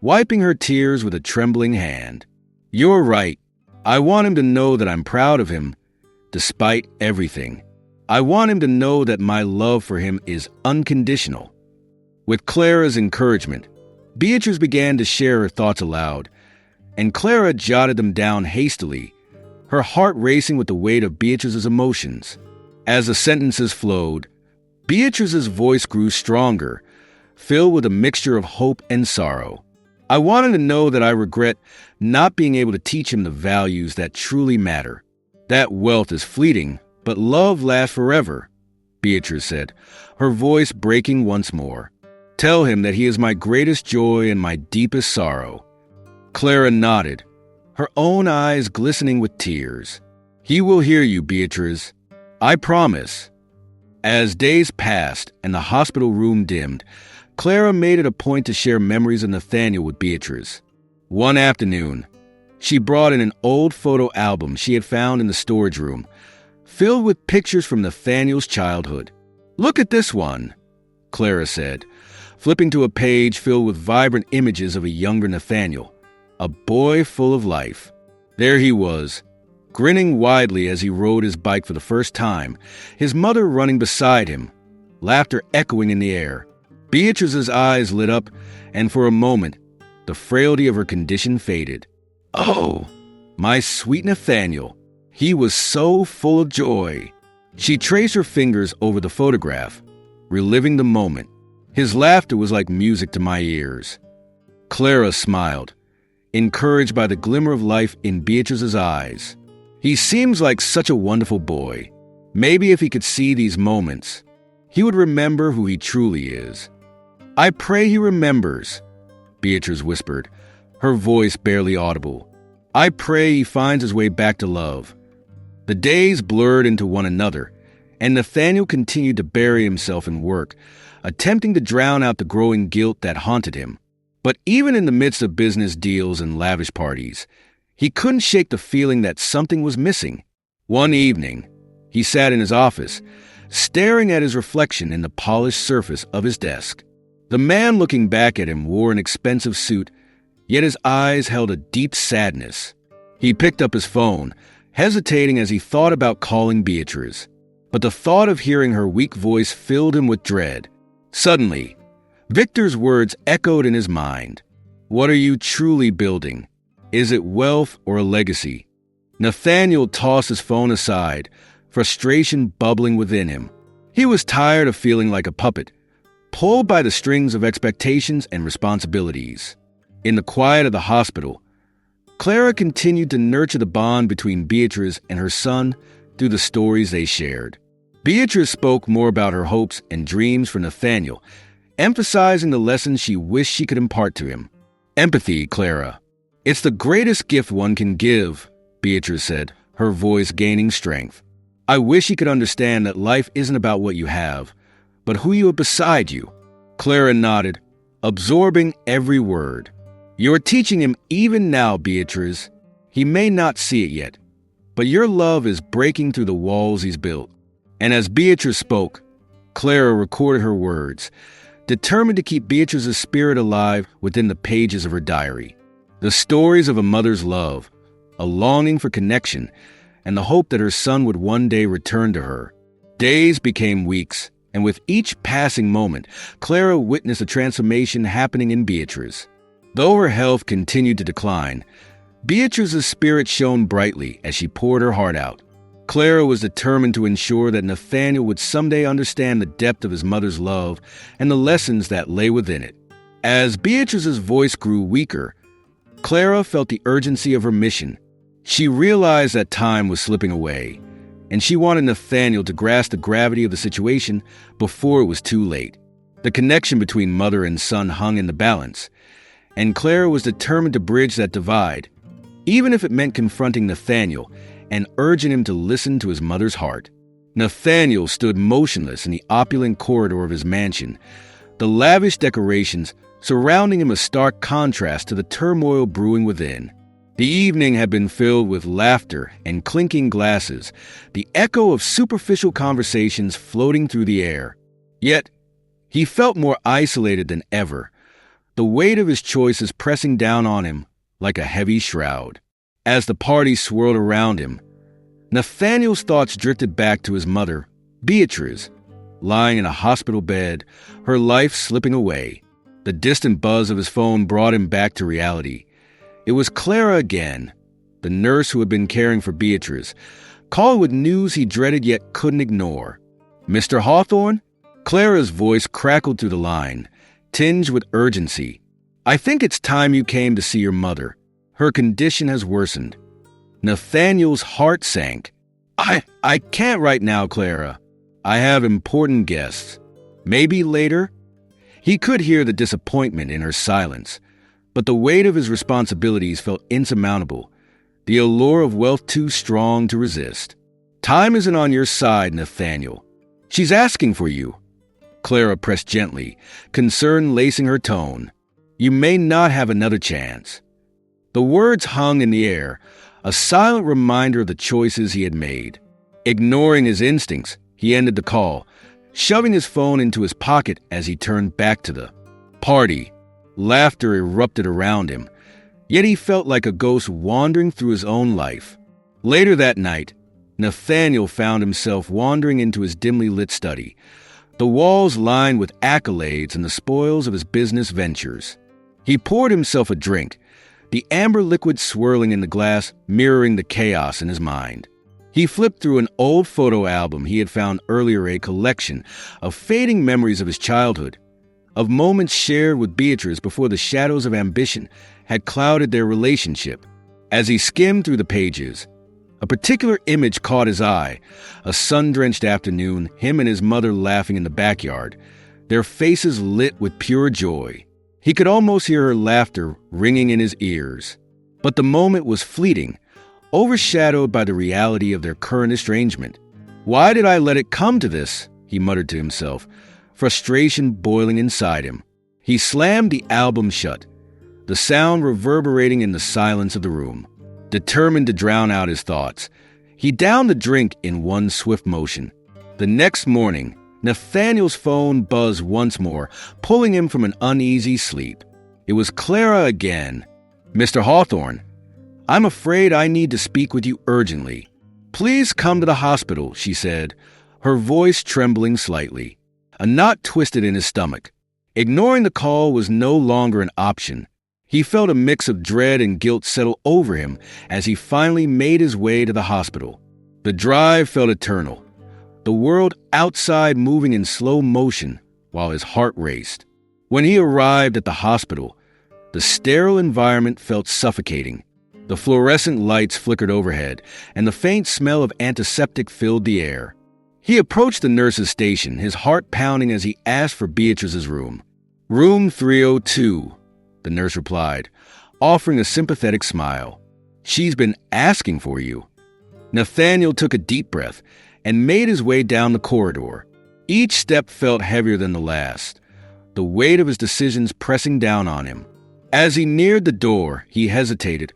wiping her tears with a trembling hand. You're right. I want him to know that I'm proud of him, despite everything. I want him to know that my love for him is unconditional. With Clara's encouragement, Beatrice began to share her thoughts aloud, and Clara jotted them down hastily, her heart racing with the weight of Beatrice's emotions. As the sentences flowed, Beatrice's voice grew stronger, filled with a mixture of hope and sorrow. I wanted to know that I regret not being able to teach him the values that truly matter. That wealth is fleeting, but love lasts forever, Beatrice said, her voice breaking once more. Tell him that he is my greatest joy and my deepest sorrow. Clara nodded, her own eyes glistening with tears. He will hear you, Beatrice. I promise. As days passed and the hospital room dimmed, Clara made it a point to share memories of Nathaniel with Beatrice. One afternoon, she brought in an old photo album she had found in the storage room, filled with pictures from Nathaniel's childhood. Look at this one, Clara said, flipping to a page filled with vibrant images of a younger Nathaniel, a boy full of life. There he was, grinning widely as he rode his bike for the first time, his mother running beside him, laughter echoing in the air. Beatrice's eyes lit up, and for a moment, the frailty of her condition faded. Oh, my sweet Nathaniel. He was so full of joy. She traced her fingers over the photograph, reliving the moment. His laughter was like music to my ears. Clara smiled, encouraged by the glimmer of life in Beatrice's eyes. He seems like such a wonderful boy. Maybe if he could see these moments, he would remember who he truly is. I pray he remembers, Beatrice whispered, her voice barely audible. I pray he finds his way back to love. The days blurred into one another, and Nathaniel continued to bury himself in work, attempting to drown out the growing guilt that haunted him. But even in the midst of business deals and lavish parties, he couldn't shake the feeling that something was missing. One evening, he sat in his office, staring at his reflection in the polished surface of his desk. The man looking back at him wore an expensive suit, yet his eyes held a deep sadness. He picked up his phone, hesitating as he thought about calling Beatrice. But the thought of hearing her weak voice filled him with dread. Suddenly, Victor's words echoed in his mind. What are you truly building? Is it wealth or a legacy? Nathaniel tossed his phone aside, frustration bubbling within him. He was tired of feeling like a puppet, pulled by the strings of expectations and responsibilities. In the quiet of the hospital, Clara continued to nurture the bond between Beatrice and her son through the stories they shared. Beatrice spoke more about her hopes and dreams for Nathaniel, emphasizing the lessons she wished she could impart to him. Empathy, Clara. It's the greatest gift one can give, Beatrice said, her voice gaining strength. I wish he could understand that life isn't about what you have, but who you have beside you. Clara nodded, absorbing every word. You're teaching him even now, Beatrice. He may not see it yet, but your love is breaking through the walls he's built. And as Beatrice spoke, Clara recorded her words, determined to keep Beatrice's spirit alive within the pages of her diary. The stories of a mother's love, a longing for connection, and the hope that her son would one day return to her. Days became weeks, and with each passing moment, Clara witnessed a transformation happening in Beatrice. Though her health continued to decline, Beatrice's spirit shone brightly as she poured her heart out. Clara was determined to ensure that Nathaniel would someday understand the depth of his mother's love and the lessons that lay within it. As Beatrice's voice grew weaker, Clara felt the urgency of her mission. She realized that time was slipping away, and she wanted Nathaniel to grasp the gravity of the situation before it was too late. The connection between mother and son hung in the balance, and Clara was determined to bridge that divide, even if it meant confronting Nathaniel and urging him to listen to his mother's heart. Nathaniel stood motionless in the opulent corridor of his mansion, the lavish decorations surrounding him a stark contrast to the turmoil brewing within. The evening had been filled with laughter and clinking glasses, the echo of superficial conversations floating through the air. Yet, he felt more isolated than ever, the weight of his choices pressing down on him like a heavy shroud. As the party swirled around him, Nathaniel's thoughts drifted back to his mother, Beatrice, lying in a hospital bed, her life slipping away. The distant buzz of his phone brought him back to reality. It was Clara again, the nurse who had been caring for Beatrice, calling with news he dreaded yet couldn't ignore. "Mr. Hawthorne?" Clara's voice crackled through the line, tinged with urgency. "I think it's time you came to see your mother. Her condition has worsened." Nathaniel's heart sank. I can't right now, Clara. I have important guests. Maybe later?" He could hear the disappointment in her silence, but the weight of his responsibilities felt insurmountable, the allure of wealth too strong to resist. "Time isn't on your side, Nathaniel. She's asking for you." Clara pressed gently, concern lacing her tone. "You may not have another chance." The words hung in the air, a silent reminder of the choices he had made. Ignoring his instincts, he ended the call, shoving his phone into his pocket as he turned back to the party. Laughter erupted around him, yet he felt like a ghost wandering through his own life. Later that night, Nathaniel found himself wandering into his dimly lit study, the walls lined with accolades and the spoils of his business ventures. He poured himself a drink, the amber liquid swirling in the glass mirroring the chaos in his mind. He flipped through an old photo album he had found earlier, a collection of fading memories of his childhood, of moments shared with Beatrice before the shadows of ambition had clouded their relationship. As he skimmed through the pages, a particular image caught his eye, a sun-drenched afternoon, him and his mother laughing in the backyard, their faces lit with pure joy. He could almost hear her laughter ringing in his ears. But the moment was fleeting, overshadowed by the reality of their current estrangement. "Why did I let it come to this?" he muttered to himself, frustration boiling inside him. He slammed the album shut, the sound reverberating in the silence of the room. Determined to drown out his thoughts, he downed the drink in one swift motion. The next morning, Nathaniel's phone buzzed once more, pulling him from an uneasy sleep. It was Clara again. "Mr. Hawthorne, I'm afraid I need to speak with you urgently. Please come to the hospital," she said, her voice trembling slightly. A knot twisted in his stomach. Ignoring the call was no longer an option. He felt a mix of dread and guilt settle over him as he finally made his way to the hospital. The drive felt eternal, the world outside moving in slow motion while his heart raced. When he arrived at the hospital, the sterile environment felt suffocating. The fluorescent lights flickered overhead, and the faint smell of antiseptic filled the air. He approached the nurse's station, his heart pounding as he asked for Beatrice's room. "Room 302, the nurse replied, offering a sympathetic smile. "She's been asking for you." Nathaniel took a deep breath and made his way down the corridor. Each step felt heavier than the last, the weight of his decisions pressing down on him. As he neared the door, he hesitated,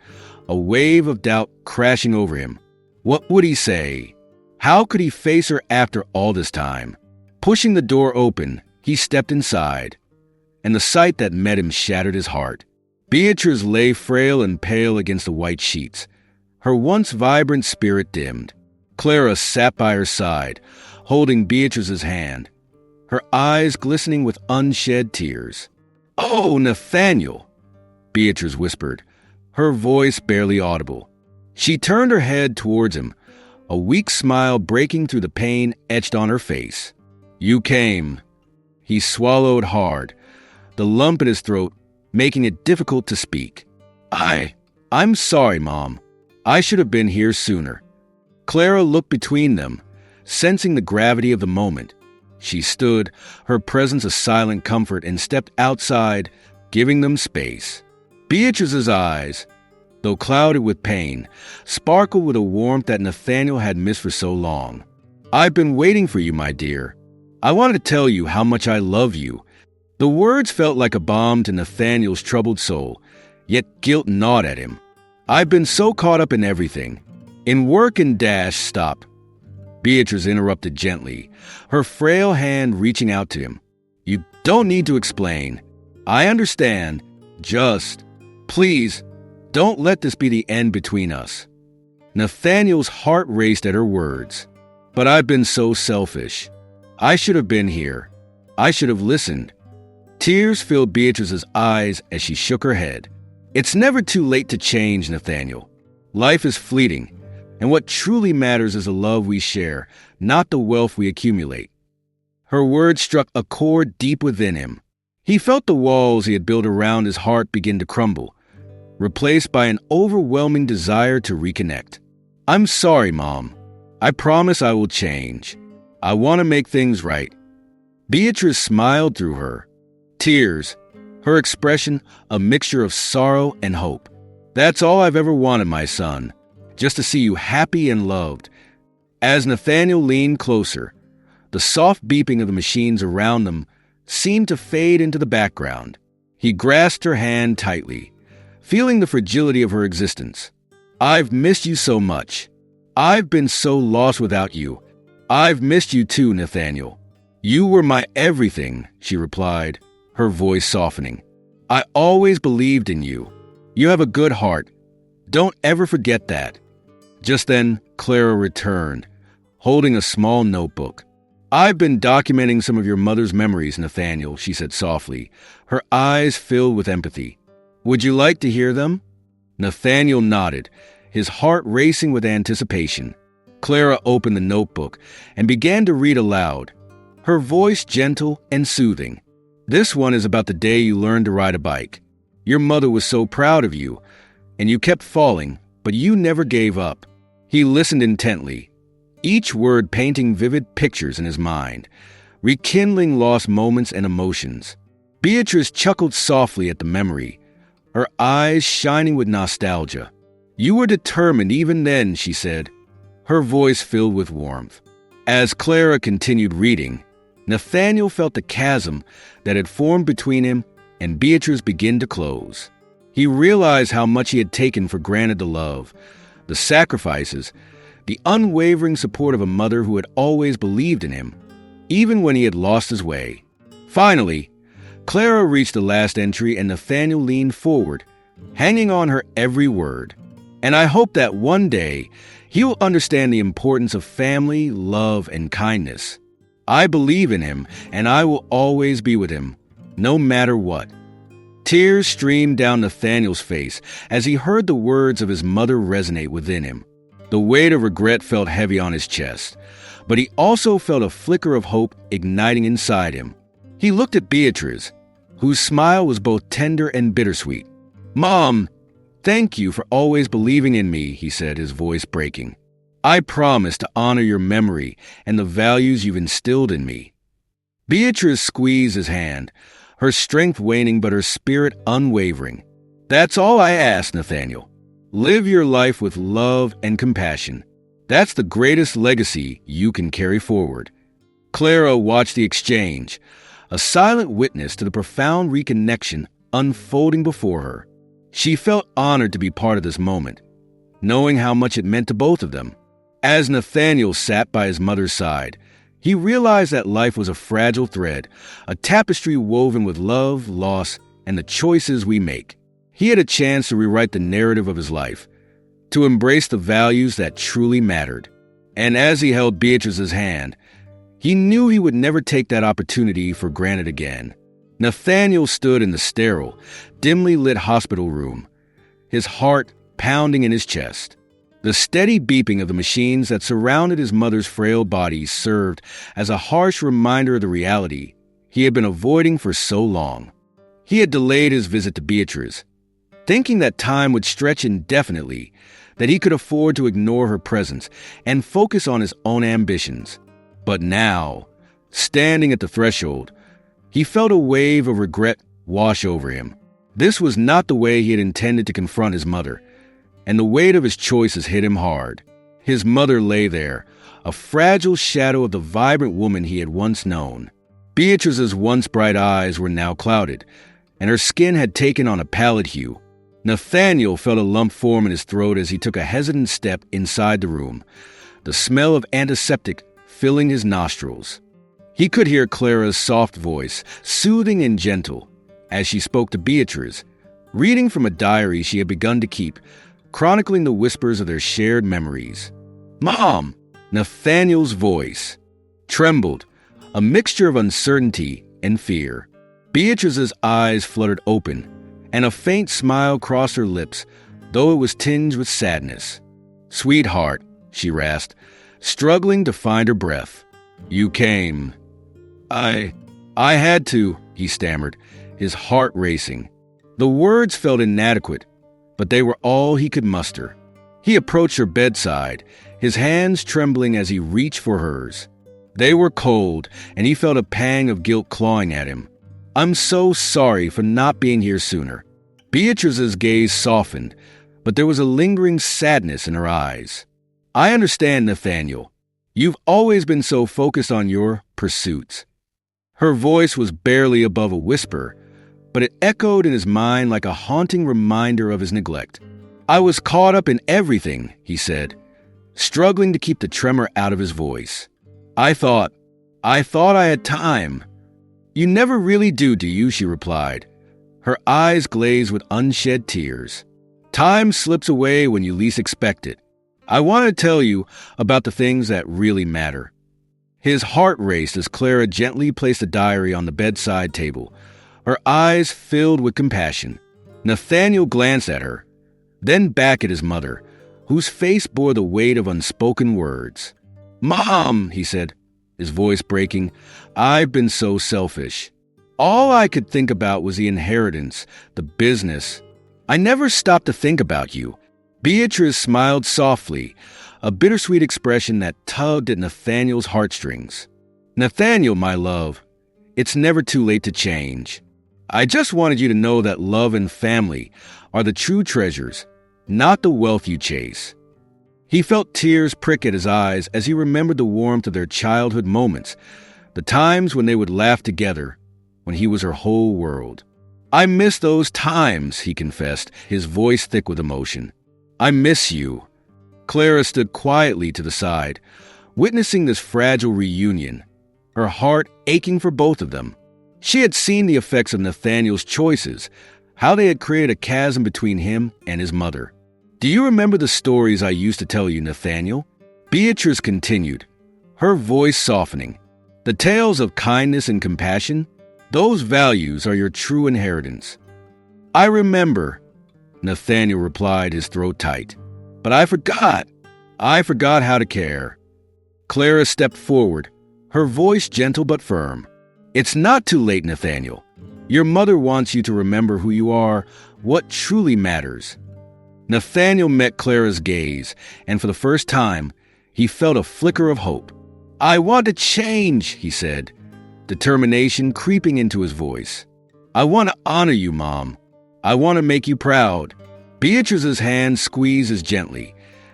a wave of doubt crashing over him. What would he say? How could he face her after all this time? Pushing the door open, he stepped inside, and the sight that met him shattered his heart. Beatrice lay frail and pale against the white sheets, her once vibrant spirit dimmed. Clara sat by her side, holding Beatrice's hand, her eyes glistening with unshed tears. "Oh, Nathaniel," Beatrice whispered, her voice barely audible. She turned her head towards him, a weak smile breaking through the pain etched on her face. "You came." He swallowed hard, the lump in his throat making it difficult to speak. I'm sorry, Mom. I should have been here sooner." Clara looked between them, sensing the gravity of the moment. She stood, her presence a silent comfort, and stepped outside, giving them space. Beatrice's eyes, though clouded with pain, sparkled with a warmth that Nathaniel had missed for so long. "I've been waiting for you, my dear. I wanted to tell you how much I love you." The words felt like a balm to Nathaniel's troubled soul, yet guilt gnawed at him. "I've been so caught up in everything." In work and dash stopped. Beatrice interrupted gently, her frail hand reaching out to him. "You don't need to explain. I understand. Just, please, don't let this be the end between us." Nathaniel's heart raced at her words. "But I've been so selfish. I should have been here. I should have listened." Tears filled Beatrice's eyes as she shook her head. "It's never too late to change, Nathaniel. Life is fleeting, and what truly matters is the love we share, not the wealth we accumulate." Her words struck a chord deep within him. He felt the walls he had built around his heart begin to crumble, replaced by an overwhelming desire to reconnect. "I'm sorry, Mom. I promise I will change. I want to make things right." Beatrice smiled through her, tears, her expression a mixture of sorrow and hope. "That's all I've ever wanted, my son, just to see you happy and loved." As Nathaniel leaned closer, the soft beeping of the machines around them seemed to fade into the background. He grasped her hand tightly, feeling the fragility of her existence. "I've missed you so much. I've been so lost without you. I've missed you too, Nathaniel." "You were my everything," she replied, her voice softening. "I always believed in you. You have a good heart. Don't ever forget that." Just then, Clara returned, holding a small notebook. "I've been documenting some of your mother's memories, Nathaniel," she said softly, her eyes filled with empathy. "Would you like to hear them?" Nathaniel nodded, his heart racing with anticipation. Clara opened the notebook and began to read aloud, her voice gentle and soothing. "This one is about the day you learned to ride a bike. Your mother was so proud of you, and you kept falling, but you never gave up." He listened intently, each word painting vivid pictures in his mind, rekindling lost moments and emotions. Beatrice chuckled softly at the memory, her eyes shining with nostalgia. "You were determined even then," she said, her voice filled with warmth. As Clara continued reading, Nathaniel felt the chasm that had formed between him and Beatrice begin to close. He realized how much he had taken for granted: the love, the sacrifices, the unwavering support of a mother who had always believed in him, even when he had lost his way. Finally, Clara reached the last entry and Nathaniel leaned forward, hanging on her every word. "And I hope that one day he will understand the importance of family, love, and kindness. I believe in him, and I will always be with him, no matter what." Tears streamed down Nathaniel's face as he heard the words of his mother resonate within him. The weight of regret felt heavy on his chest, but he also felt a flicker of hope igniting inside him. He looked at Beatrice, whose smile was both tender and bittersweet. "Mom, thank you for always believing in me," he said, his voice breaking. I promise to honor your memory and the values you've instilled in me." Beatrice squeezed his hand, her strength waning but her spirit unwavering. "That's all I ask, Nathaniel. Live your life with love and compassion. That's the greatest legacy you can carry forward." Clara watched the exchange, a silent witness to the profound reconnection unfolding before her. She felt honored to be part of this moment, knowing how much it meant to both of them. As Nathaniel sat by his mother's side, he realized that life was a fragile thread, a tapestry woven with love, loss, and the choices we make. He had a chance to rewrite the narrative of his life, to embrace the values that truly mattered. And as he held Beatrice's hand, he knew he would never take that opportunity for granted again. Nathaniel stood in the sterile, dimly lit hospital room, his heart pounding in his chest. The steady beeping of the machines that surrounded his mother's frail body served as a harsh reminder of the reality he had been avoiding for so long. He had delayed his visit to Beatrice, thinking that time would stretch indefinitely, that he could afford to ignore her presence and focus on his own ambitions. But now, standing at the threshold, he felt a wave of regret wash over him. This was not the way he had intended to confront his mother, and the weight of his choices hit him hard. His mother lay there, a fragile shadow of the vibrant woman he had once known. Beatrice's once bright eyes were now clouded, and her skin had taken on a pallid hue. Nathaniel felt a lump form in his throat as he took a hesitant step inside the room, the smell of antiseptic filling his nostrils. He could hear Clara's soft voice, soothing and gentle, as she spoke to Beatrice, reading from a diary she had begun to keep, chronicling the whispers of their shared memories. "Mom!" Nathaniel's voice trembled, a mixture of uncertainty and fear. Beatrice's eyes fluttered open, and a faint smile crossed her lips, though it was tinged with sadness. "Sweetheart," she rasped, struggling to find her breath. "You came." I had to," he stammered, his heart racing. The words felt inadequate, but they were all he could muster. He approached her bedside, his hands trembling as he reached for hers. They were cold, and he felt a pang of guilt clawing at him. "I'm so sorry for not being here sooner." Beatrice's gaze softened, but there was a lingering sadness in her eyes. "I understand, Nathaniel. You've always been so focused on your pursuits." Her voice was barely above a whisper, but it echoed in his mind like a haunting reminder of his neglect. "I was caught up in everything," he said, struggling to keep the tremor out of his voice. I thought I had time." "You never really do you?" she replied, her eyes glazed with unshed tears. "Time slips away when you least expect it. I want to tell you about the things that really matter." His heart raced as Clara gently placed the diary on the bedside table, her eyes filled with compassion. Nathaniel glanced at her, then back at his mother, whose face bore the weight of unspoken words. "Mom," he said, his voice breaking, "I've been so selfish. All I could think about was the inheritance, the business. I never stopped to think about you." Beatrice smiled softly, a bittersweet expression that tugged at Nathaniel's heartstrings. "Nathaniel, my love, it's never too late to change. I just wanted you to know that love and family are the true treasures, not the wealth you chase." He felt tears prick at his eyes as he remembered the warmth of their childhood moments, the times when they would laugh together, when he was her whole world. "I miss those times," he confessed, his voice thick with emotion. "I miss you." Clara stood quietly to the side, witnessing this fragile reunion, her heart aching for both of them. She had seen the effects of Nathaniel's choices, how they had created a chasm between him and his mother. "Do you remember the stories I used to tell you, Nathaniel?" Beatrice continued, her voice softening. "The tales of kindness and compassion, those values are your true inheritance." "I remember," Nathaniel replied, his throat tight. "But I forgot how to care." Clara stepped forward, her voice gentle but firm. "It's not too late, Nathaniel. Your mother wants you to remember who you are, what truly matters." Nathaniel met Clara's gaze, and for the first time, he felt a flicker of hope. "I want to change," he said, determination creeping into his voice. "I want to honor you, Mom. I want to make you proud." Beatrice's hand squeezed as gently,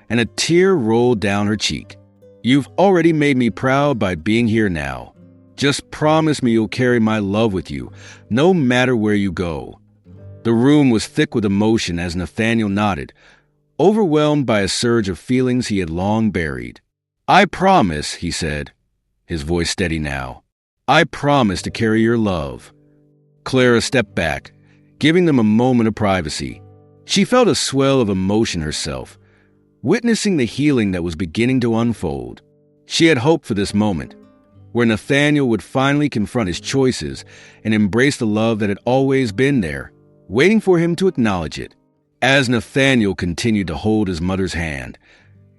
and a tear rolled down her cheek. "You've already made me proud by being here now. Just promise me you'll carry my love with you, no matter where you go." The room was thick with emotion as Nathaniel nodded, overwhelmed by a surge of feelings he had long buried. "I promise," he said, his voice steady now. "I promise to carry your love." Clara stepped back, giving them a moment of privacy. She felt a swell of emotion herself, witnessing the healing that was beginning to unfold. She had hoped for this moment, where Nathaniel would finally confront his choices and embrace the love that had always been there, waiting for him to acknowledge it. As Nathaniel continued to hold his mother's hand,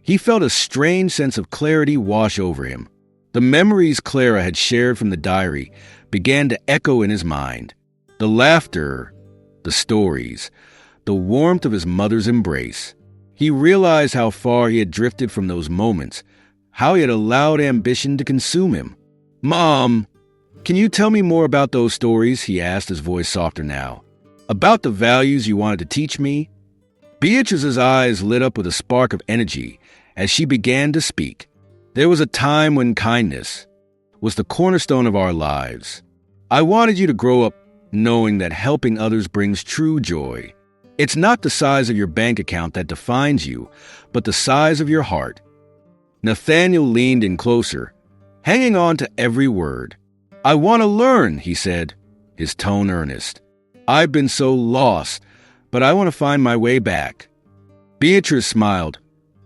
he felt a strange sense of clarity wash over him. The memories Clara had shared from the diary began to echo in his mind. The laughter, the stories, the warmth of his mother's embrace. He realized how far he had drifted from those moments, how he had allowed ambition to consume him. "Mom, can you tell me more about those stories?" he asked, his voice softer now. "About the values you wanted to teach me?" Beatrice's eyes lit up with a spark of energy as she began to speak. "There was a time when kindness was the cornerstone of our lives. I wanted you to grow up knowing that helping others brings true joy. It's not the size of your bank account that defines you, but the size of your heart." Nathaniel leaned in closer, hanging on to every word. "I want to learn," he said, his tone earnest. "I've been so lost, but I want to find my way back." Beatrice smiled,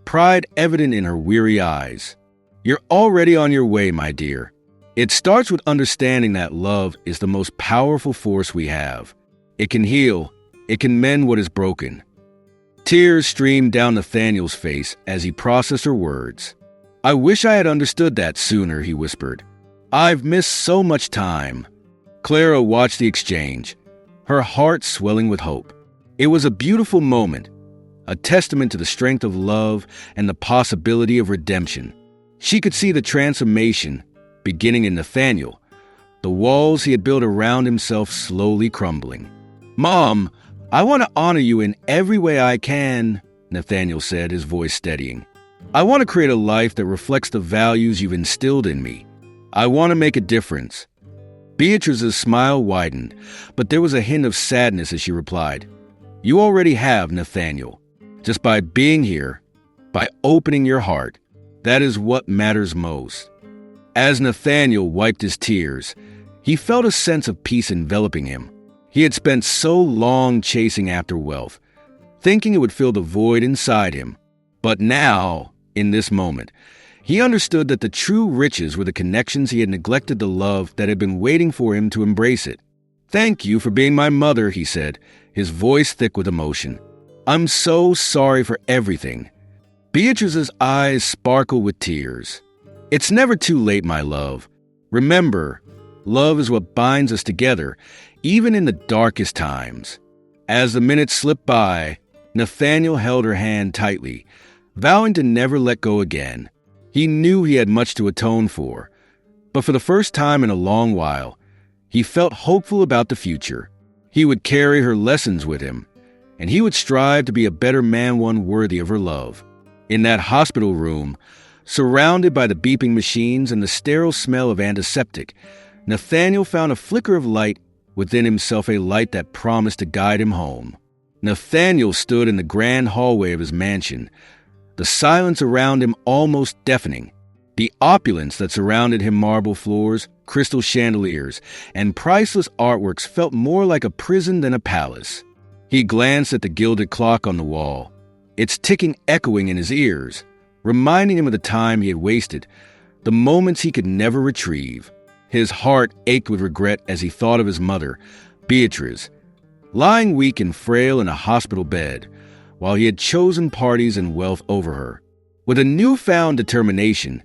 pride evident in her weary eyes. "You're already on your way, my dear. It starts with understanding that love is the most powerful force we have. It can heal, it can mend what is broken." Tears streamed down Nathaniel's face as he processed her words. "I wish I had understood that sooner," he whispered. "I've missed so much time." Clara watched the exchange, her heart swelling with hope. It was a beautiful moment, a testament to the strength of love and the possibility of redemption. She could see the transformation beginning in Nathaniel, the walls he had built around himself slowly crumbling. "Mom, I want to honor you in every way I can," Nathaniel said, his voice steadying. "I want to create a life that reflects the values you've instilled in me. I want to make a difference." Beatrice's smile widened, but there was a hint of sadness as she replied, "You already have, Nathaniel. Just by being here, by opening your heart, that is what matters most." As Nathaniel wiped his tears, he felt a sense of peace enveloping him. He had spent so long chasing after wealth, thinking it would fill the void inside him. But now, in this moment, he understood that the true riches were the connections he had neglected to love that had been waiting for him to embrace it. "Thank you for being my mother," he said, his voice thick with emotion. "I'm so sorry for everything." Beatrice's eyes sparkled with tears. "It's never too late, my love. Remember, love is what binds us together, even in the darkest times." As the minutes slipped by, Nathaniel held her hand tightly, vowing to never let go again. He knew he had much to atone for, but for the first time in a long while, he felt hopeful about the future. He would carry her lessons with him, and he would strive to be a better man, one worthy of her love. In that hospital room, surrounded by the beeping machines and the sterile smell of antiseptic, Nathaniel found a flicker of light within himself, a light that promised to guide him home. Nathaniel stood in the grand hallway of his mansion, the silence around him almost deafening. The opulence that surrounded him, marble floors, crystal chandeliers, and priceless artworks, felt more like a prison than a palace. He glanced at the gilded clock on the wall, its ticking echoing in his ears, reminding him of the time he had wasted, the moments he could never retrieve. His heart ached with regret as he thought of his mother, Beatrice, lying weak and frail in a hospital bed, while he had chosen parties and wealth over her. With a newfound determination,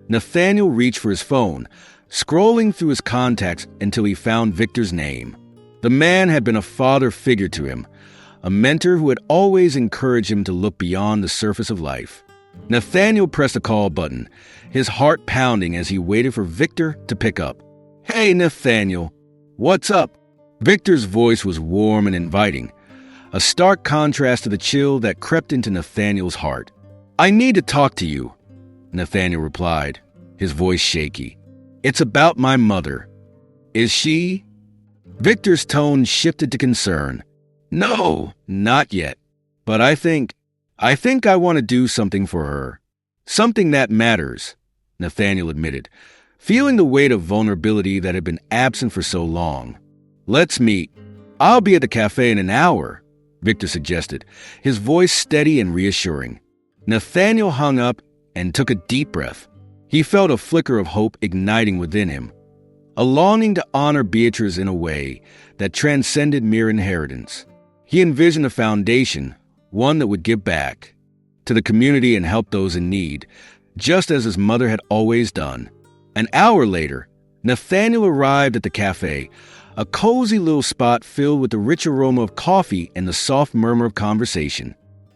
Nathaniel reached for his phone, scrolling through his contacts until he found Victor's name. The man had been a father figure to him, a mentor who had always encouraged him to look beyond the surface of life. Nathaniel pressed the call button, his heart pounding as he waited for Victor to pick up. "Hey, Nathaniel, what's up?" Victor's voice was warm and inviting, a stark contrast to the chill that crept into Nathaniel's heart. "I need to talk to you," Nathaniel replied, his voice shaky. "It's about my mother." "Is she?" Victor's tone shifted to concern. "No, not yet. But I think I want to do something for her. Something that matters," Nathaniel admitted, feeling the weight of vulnerability that had been absent for so long. "Let's meet. I'll be at the cafe in an hour," Victor suggested, his voice steady and reassuring. Nathaniel hung up and took a deep breath. He felt a flicker of hope igniting within him, a longing to honor Beatrice in a way that transcended mere inheritance. He envisioned a foundation, one that would give back to the community and help those in need, just as his mother had always done. An hour later, Nathaniel arrived at the cafe, a cozy little spot filled with the rich aroma of coffee and the soft murmur of conversation.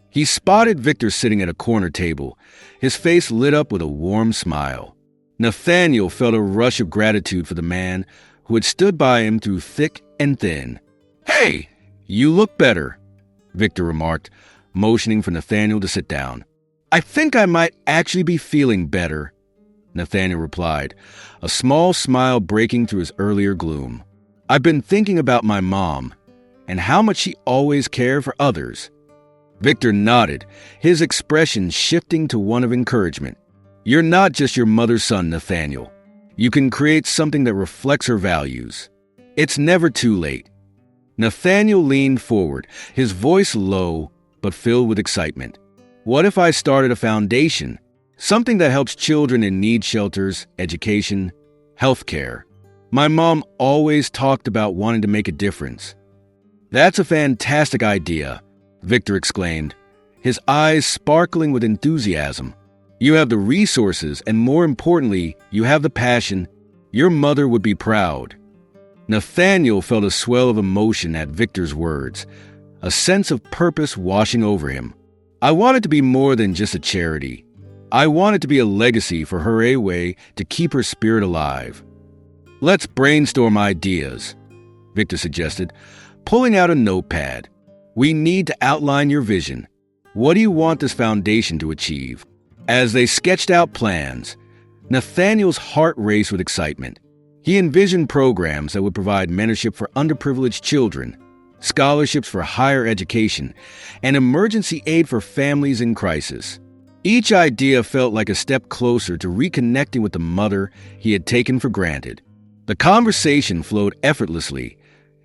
He spotted Victor sitting at a corner table, his face lit up with a warm smile. Nathaniel felt a rush of gratitude for the man who had stood by him through thick and thin. "Hey, you look better," Victor remarked, motioning for Nathaniel to sit down. "I think I might actually be feeling better," Nathaniel replied, a small smile breaking through his earlier gloom. "I've been thinking about my mom and how much she always cared for others." Victor nodded, his expression shifting to one of encouragement. "You're not just your mother's son, Nathaniel. You can create something that reflects her values. It's never too late." Nathaniel leaned forward, his voice low but filled with excitement. "What if I started a foundation? Something that helps children in need shelters, education, healthcare. My mom always talked about wanting to make a difference." "That's a fantastic idea," Victor exclaimed, his eyes sparkling with enthusiasm. "You have the resources, and more importantly, you have the passion. Your mother would be proud." Nathaniel felt a swell of emotion at Victor's words, a sense of purpose washing over him. "I want it to be more than just a charity. I want it to be a legacy for her, a way to keep her spirit alive." "Let's brainstorm ideas," Victor suggested, pulling out a notepad. "We need to outline your vision. What do you want this foundation to achieve?" As they sketched out plans, Nathaniel's heart raced with excitement. He envisioned programs that would provide mentorship for underprivileged children, scholarships for higher education, and emergency aid for families in crisis. Each idea felt like a step closer to reconnecting with the mother he had taken for granted. The conversation flowed effortlessly,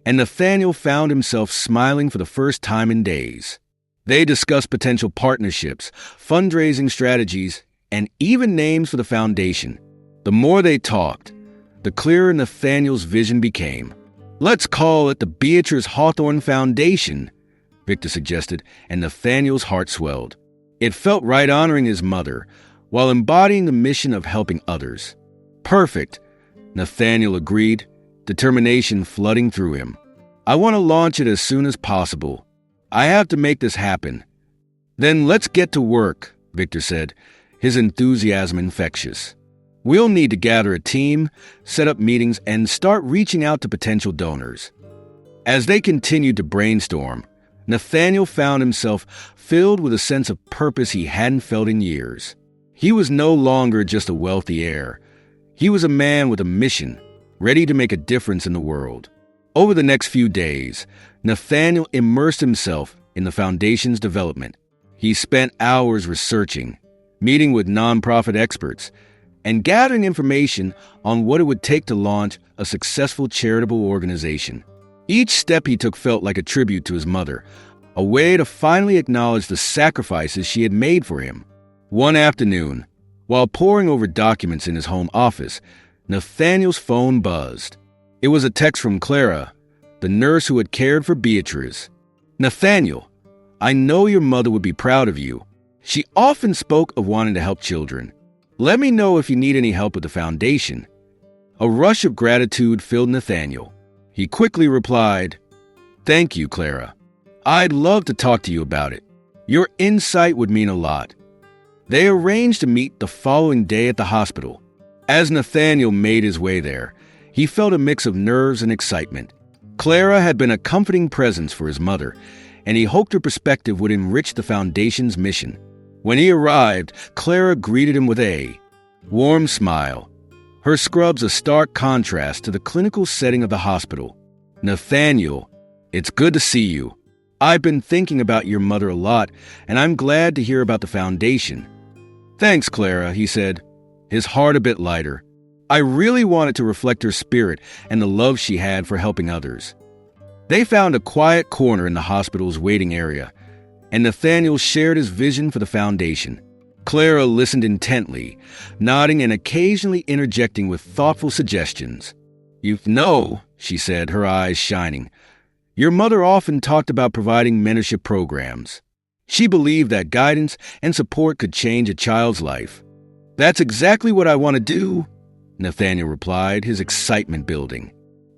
and Nathaniel found himself smiling for the first time in days. They discussed potential partnerships, fundraising strategies, and even names for the foundation. The more they talked, the clearer Nathaniel's vision became. "Let's call it the Beatrice Hawthorne Foundation," Victor suggested, and Nathaniel's heart swelled. It felt right honoring his mother, while embodying the mission of helping others. "Perfect," Nathaniel agreed, determination flooding through him. "I want to launch it as soon as possible. I have to make this happen." "Then let's get to work," Victor said, his enthusiasm infectious. "We'll need to gather a team, set up meetings, and start reaching out to potential donors." As they continued to brainstorm, Nathaniel found himself filled with a sense of purpose he hadn't felt in years. He was no longer just a wealthy heir. He was a man with a mission, ready to make a difference in the world. Over the next few days, Nathaniel immersed himself in the foundation's development. He spent hours researching, meeting with nonprofit experts, and gathering information on what it would take to launch a successful charitable organization. Each step he took felt like a tribute to his mother, a way to finally acknowledge the sacrifices she had made for him. One afternoon, while poring over documents in his home office, Nathaniel's phone buzzed. It was a text from Clara, the nurse who had cared for Beatrice. "Nathaniel, I know your mother would be proud of you. She often spoke of wanting to help children. Let me know if you need any help with the foundation." A rush of gratitude filled Nathaniel. He quickly replied, "Thank you, Clara. I'd love to talk to you about it. Your insight would mean a lot." They arranged to meet the following day at the hospital. As Nathaniel made his way there, he felt a mix of nerves and excitement. Clara had been a comforting presence for his mother, and he hoped her perspective would enrich the Foundation's mission. When he arrived, Clara greeted him with a warm smile, her scrubs a stark contrast to the clinical setting of the hospital. "Nathaniel, it's good to see you. I've been thinking about your mother a lot, and I'm glad to hear about the Foundation." "Thanks, Clara," he said, his heart a bit lighter. "I really wanted to reflect her spirit and the love she had for helping others." They found a quiet corner in the hospital's waiting area, and Nathaniel shared his vision for the Foundation. Clara listened intently, nodding and occasionally interjecting with thoughtful suggestions. "You know," she said, her eyes shining, "your mother often talked about providing mentorship programs. She believed that guidance and support could change a child's life." "That's exactly what I want to do," Nathaniel replied, his excitement building.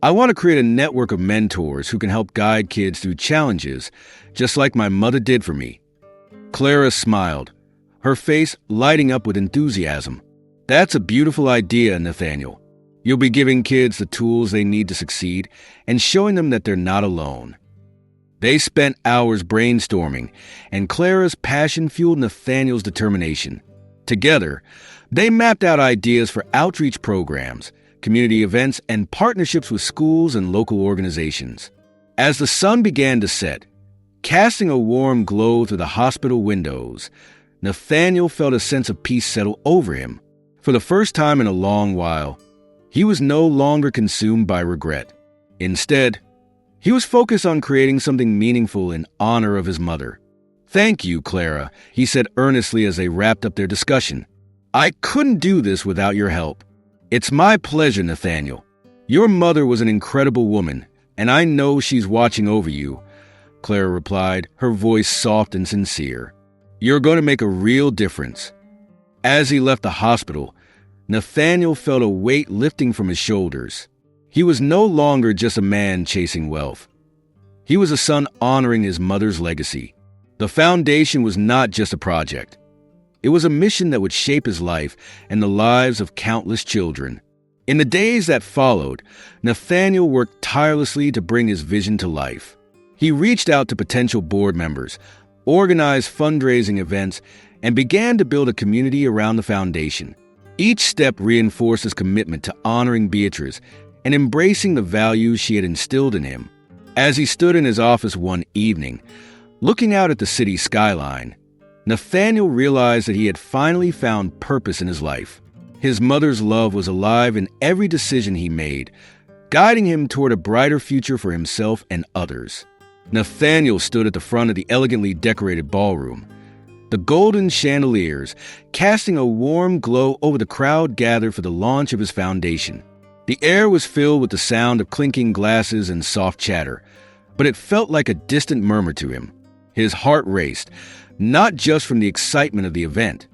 "I want to create a network of mentors who can help guide kids through challenges, just like my mother did for me." Clara smiled, her face lighting up with enthusiasm. "That's a beautiful idea, Nathaniel. You'll be giving kids the tools they need to succeed and showing them that they're not alone." They spent hours brainstorming, and Clara's passion fueled Nathaniel's determination. Together, they mapped out ideas for outreach programs, community events, and partnerships with schools and local organizations. As the sun began to set, casting a warm glow through the hospital windows, Nathaniel felt a sense of peace settle over him. For the first time in a long while, he was no longer consumed by regret. Instead, he was focused on creating something meaningful in honor of his mother. "Thank you, Clara," he said earnestly as they wrapped up their discussion. "I couldn't do this without your help." "It's my pleasure, Nathaniel. Your mother was an incredible woman, and I know she's watching over you," Clara replied, her voice soft and sincere. "You're going to make a real difference." As he left the hospital, Nathaniel felt a weight lifting from his shoulders. He was no longer just a man chasing wealth. He was a son honoring his mother's legacy. The Foundation was not just a project. It was a mission that would shape his life and the lives of countless children. In the days that followed, Nathaniel worked tirelessly to bring his vision to life. He reached out to potential board members, organized fundraising events, and began to build a community around the Foundation. Each step reinforced his commitment to honoring Beatrice and embracing the values she had instilled in him. As he stood in his office one evening, looking out at the city skyline, Nathaniel realized that he had finally found purpose in his life. His mother's love was alive in every decision he made, guiding him toward a brighter future for himself and others. Nathaniel stood at the front of the elegantly decorated ballroom, the golden chandeliers casting a warm glow over the crowd gathered for the launch of his foundation. The air was filled with the sound of clinking glasses and soft chatter, but it felt like a distant murmur to him. His heart raced, not just from the excitement of the event,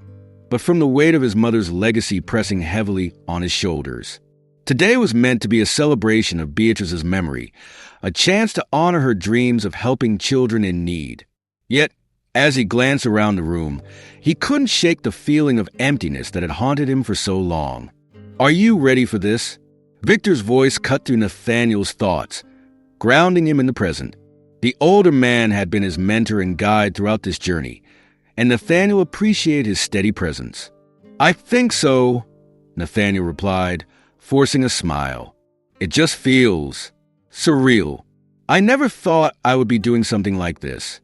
but from the weight of his mother's legacy pressing heavily on his shoulders. Today was meant to be a celebration of Beatrice's memory, a chance to honor her dreams of helping children in need. Yet, as he glanced around the room, he couldn't shake the feeling of emptiness that had haunted him for so long. "Are you ready for this?" Victor's voice cut through Nathaniel's thoughts, grounding him in the present. The older man had been his mentor and guide throughout this journey, and Nathaniel appreciated his steady presence. "I think so," Nathaniel replied, forcing a smile. "It just feels surreal. I never thought I would be doing something like this."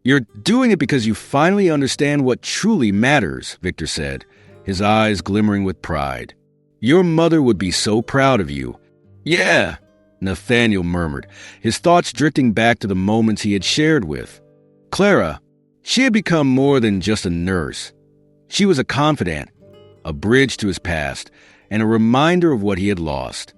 "You're doing it because you finally understand what truly matters," Victor said, his eyes glimmering with pride. "Your mother would be so proud of you." "Yeah," Nathaniel murmured, his thoughts drifting back to the moments he had shared with Clara. She had become more than just a nurse. She was a confidant, a bridge to his past, and a reminder of what he had lost.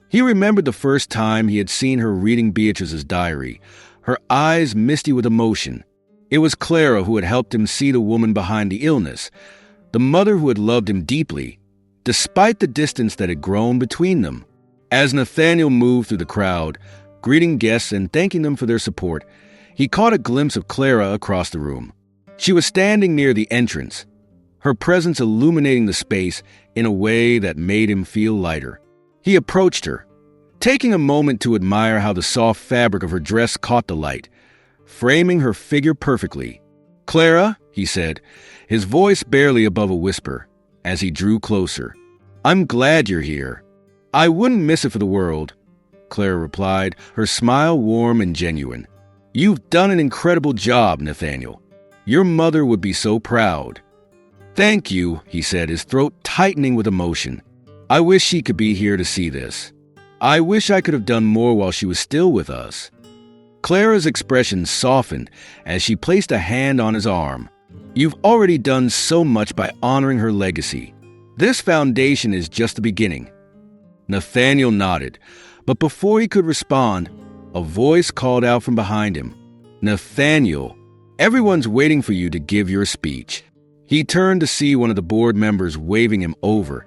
He remembered the first time he had seen her reading Beatrice's diary, her eyes misty with emotion. It was Clara who had helped him see the woman behind the illness, the mother who had loved him deeply, despite the distance that had grown between them. As Nathaniel moved through the crowd, greeting guests and thanking them for their support, he caught a glimpse of Clara across the room. She was standing near the entrance, her presence illuminating the space in a way that made him feel lighter. He approached her, taking a moment to admire how the soft fabric of her dress caught the light, framing her figure perfectly. "Clara," he said, his voice barely above a whisper, as he drew closer. "I'm glad you're here. I wouldn't miss it for the world," Clara replied, her smile warm and genuine. "You've done an incredible job, Nathaniel. Your mother would be so proud." "Thank you," he said, his throat tightening with emotion. "I wish she could be here to see this. I wish I could have done more while she was still with us." Clara's expression softened as she placed a hand on his arm. "You've already done so much by honoring her legacy. This foundation is just the beginning." Nathaniel nodded, but before he could respond, a voice called out from behind him. "Nathaniel, everyone's waiting for you to give your speech." He turned to see one of the board members waving him over,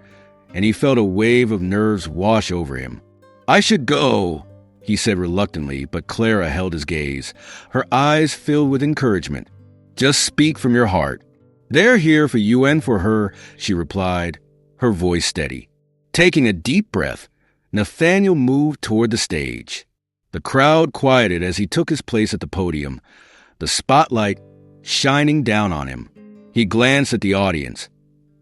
and he felt a wave of nerves wash over him. "I should go," he said reluctantly, but Clara held his gaze, her eyes filled with encouragement. "Just speak from your heart. They're here for you and for her," she replied, her voice steady. Taking a deep breath, Nathaniel moved toward the stage. The crowd quieted as he took his place at the podium, the spotlight shining down on him. He glanced at the audience,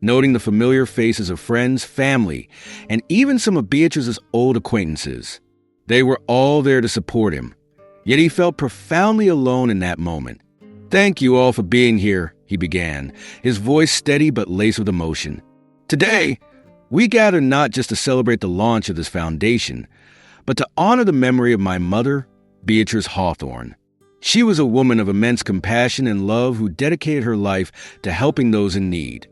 noting the familiar faces of friends, family, and even some of Beatrice's old acquaintances. They were all there to support him, yet he felt profoundly alone in that moment. "Thank you all for being here," he began, his voice steady but laced with emotion. "Today, we gather not just to celebrate the launch of this foundation, but to honor the memory of my mother, Beatrice Hawthorne. She was a woman of immense compassion and love who dedicated her life to helping those in need."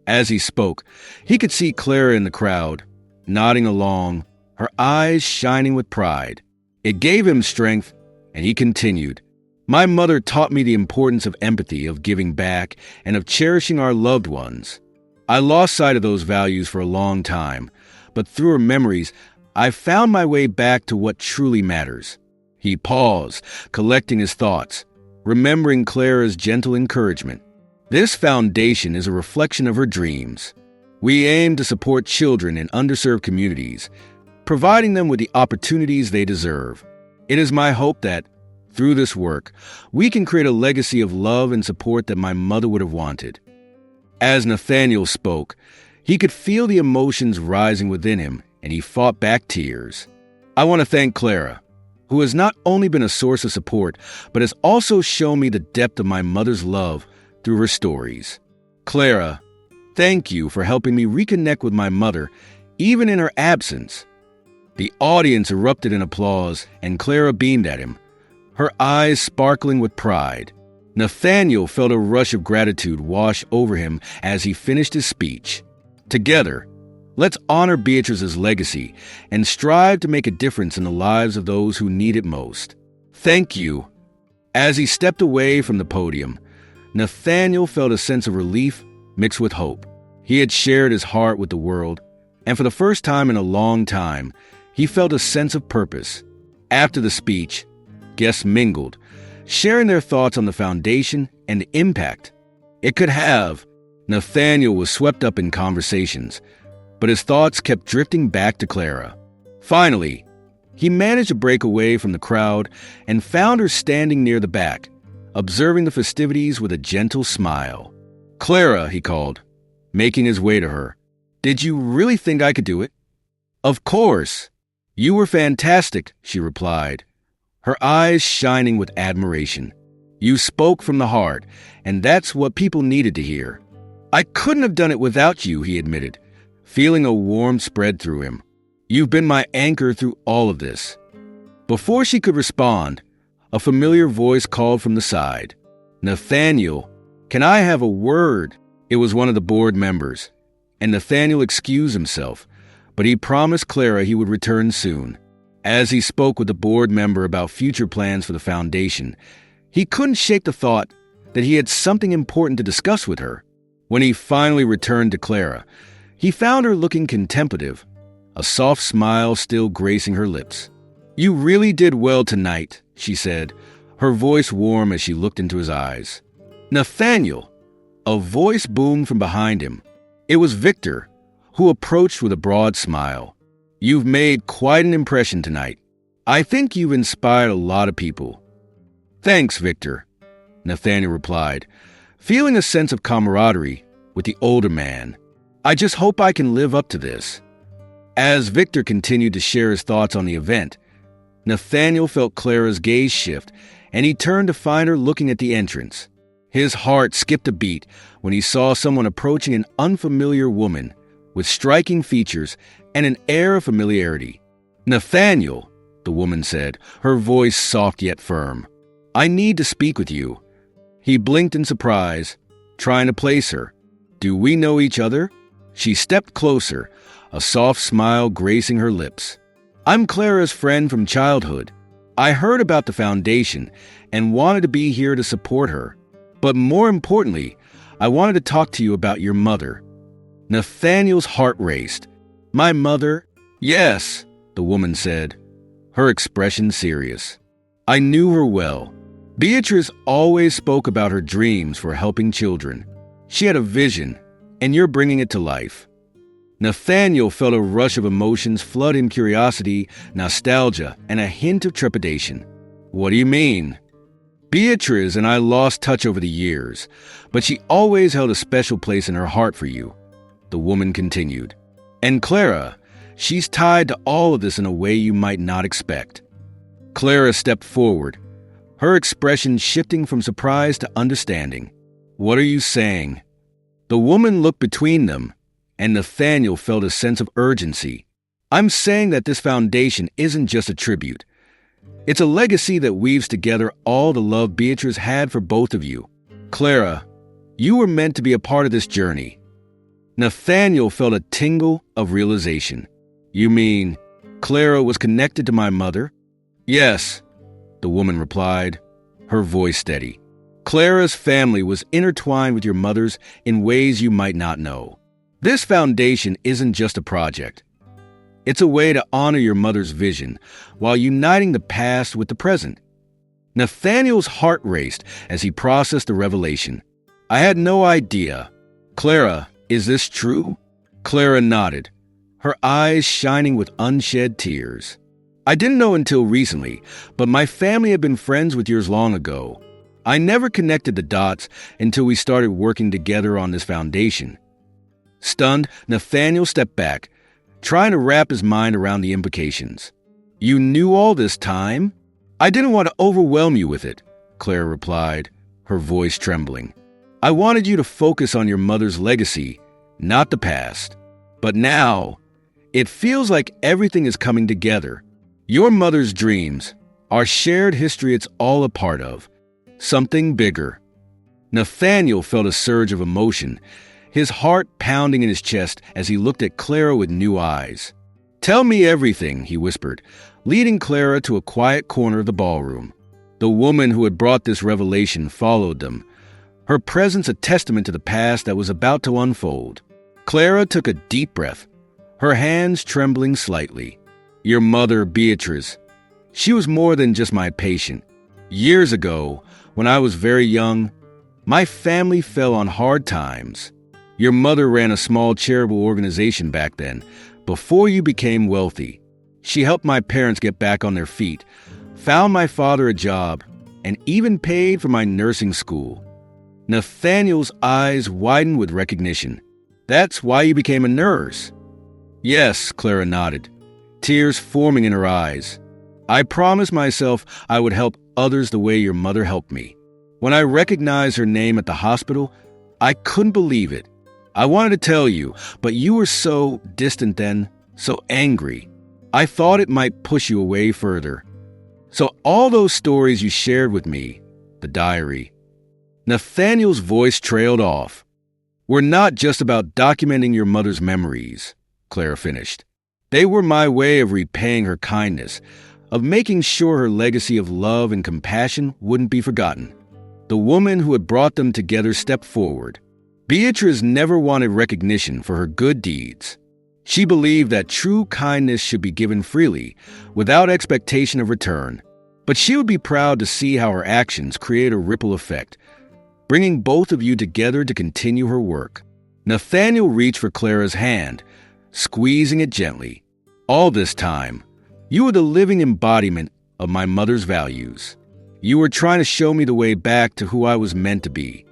As he spoke, he could see Clara in the crowd, nodding along, her eyes shining with pride. It gave him strength, and he continued, "My mother taught me the importance of empathy, of giving back, and of cherishing our loved ones. I lost sight of those values for a long time, but through her memories, I found my way back to what truly matters." He paused, collecting his thoughts, remembering Clara's gentle encouragement. "This foundation is a reflection of her dreams. We aim to support children in underserved communities, providing them with the opportunities they deserve. It is my hope that, through this work, we can create a legacy of love and support that my mother would have wanted." As Nathaniel spoke, he could feel the emotions rising within him, and he fought back tears. "I want to thank Clara, who has not only been a source of support, but has also shown me the depth of my mother's love through her stories. Clara, thank you for helping me reconnect with my mother, even in her absence." The audience erupted in applause, and Clara beamed at him, her eyes sparkling with pride. Nathaniel felt a rush of gratitude wash over him as he finished his speech. "Together, let's honor Beatrice's legacy and strive to make a difference in the lives of those who need it most. Thank you." As he stepped away from the podium, Nathaniel felt a sense of relief mixed with hope. He had shared his heart with the world, and for the first time in a long time, he felt a sense of purpose. After the speech, guests mingled, sharing their thoughts on the foundation and the impact it could have. Nathaniel was swept up in conversations, but his thoughts kept drifting back to Clara. Finally, he managed to break away from the crowd and found her standing near the back, observing the festivities with a gentle smile. "Clara," he called, making his way to her. "Did you really think I could do it?" "Of course. You were fantastic," she replied, her eyes shining with admiration. "You spoke from the heart, and that's what people needed to hear." "I couldn't have done it without you," he admitted, feeling a warmth spread through him. "You've been my anchor through all of this." Before she could respond, a familiar voice called from the side. "Nathaniel, can I have a word?" It was one of the board members, and Nathaniel excused himself, but he promised Clara he would return soon. As he spoke with the board member about future plans for the foundation, he couldn't shake the thought that he had something important to discuss with her. When he finally returned to Clara, he found her looking contemplative, a soft smile still gracing her lips. "You really did well tonight," she said, her voice warm as she looked into his eyes. "Nathaniel, A voice boomed from behind him. It was Victor, who approached with a broad smile. "You've made quite an impression tonight. I think you've inspired a lot of people." "Thanks, Victor," Nathaniel replied, feeling a sense of camaraderie with the older man. "I just hope I can live up to this." As Victor continued to share his thoughts on the event, Nathaniel felt Clara's gaze shift, and he turned to find her looking at the entrance. His heart skipped a beat when he saw someone approaching an unfamiliar woman with striking features and an air of familiarity. "Nathaniel," the woman said, her voice soft yet firm. "I need to speak with you." He blinked in surprise, trying to place her. "Do we know each other?" She stepped closer, a soft smile gracing her lips. "I'm Clara's friend from childhood. I heard about the foundation and wanted to be here to support her. But more importantly, I wanted to talk to you about your mother." Nathaniel's heart raced. "My mother?" "Yes," the woman said, her expression serious. "I knew her well. Beatrice always spoke about her dreams for helping children. She had a vision, and you're bringing it to life." Nathaniel felt a rush of emotions flood him: curiosity, nostalgia, and a hint of trepidation. "What do you mean?" "Beatrice and I lost touch over the years, but she always held a special place in her heart for you," the woman continued. "And Clara, she's tied to all of this in a way you might not expect." Clara stepped forward, her expression shifting from surprise to understanding. "What are you saying?" The woman looked between them, and Nathaniel felt a sense of urgency. "I'm saying that this foundation isn't just a tribute. It's a legacy that weaves together all the love Beatrice had for both of you. Clara, you were meant to be a part of this journey." Nathaniel felt a tingle of realization. "You mean Clara was connected to my mother?" "Yes," the woman replied, her voice steady. "Clara's family was intertwined with your mother's in ways you might not know. This foundation isn't just a project. It's a way to honor your mother's vision while uniting the past with the present." Nathaniel's heart raced as he processed the revelation. "I had no idea. Clara, is this true?" Clara nodded, her eyes shining with unshed tears. "I didn't know until recently, but my family had been friends with yours long ago. I never connected the dots until we started working together on this foundation." Stunned, Nathaniel stepped back, trying to wrap his mind around the implications. "You knew all this time?" "I didn't want to overwhelm you with it," Clara replied, her voice trembling. "I wanted you to focus on your mother's legacy, not the past. But now, it feels like everything is coming together. Your mother's dreams, our shared history it's all a part of. Something bigger." Nathaniel felt a surge of emotion, his heart pounding in his chest as he looked at Clara with new eyes. "Tell me everything," he whispered, leading Clara to a quiet corner of the ballroom. The woman who had brought this revelation followed them, her presence a testament to the past that was about to unfold. Clara took a deep breath, her hands trembling slightly. "Your mother, Beatrice, she was more than just my patient. Years ago, when I was very young, my family fell on hard times. Your mother ran a small charitable organization back then, before you became wealthy. She helped my parents get back on their feet, found my father a job, and even paid for my nursing school." Nathaniel's eyes widened with recognition. "That's why you became a nurse?" "Yes," Clara nodded, tears forming in her eyes. "I promised myself I would help others the way your mother helped me. When I recognized her name at the hospital, I couldn't believe it. I wanted to tell you, but you were so distant then, so angry. I thought it might push you away further. So all those stories you shared with me, the diary." Nathaniel's voice trailed off. "Were not just about documenting your mother's memories," Clara finished. "They were my way of repaying her kindness, of making sure her legacy of love and compassion wouldn't be forgotten." The woman who had brought them together stepped forward. Beatrice never wanted recognition for her good deeds. She believed that true kindness should be given freely, without expectation of return. But she would be proud to see how her actions create a ripple effect, bringing both of you together to continue her work. Nathaniel reached for Clara's hand, squeezing it gently. All this time, you were the living embodiment of my mother's values. You were trying to show me the way back to who I was meant to be.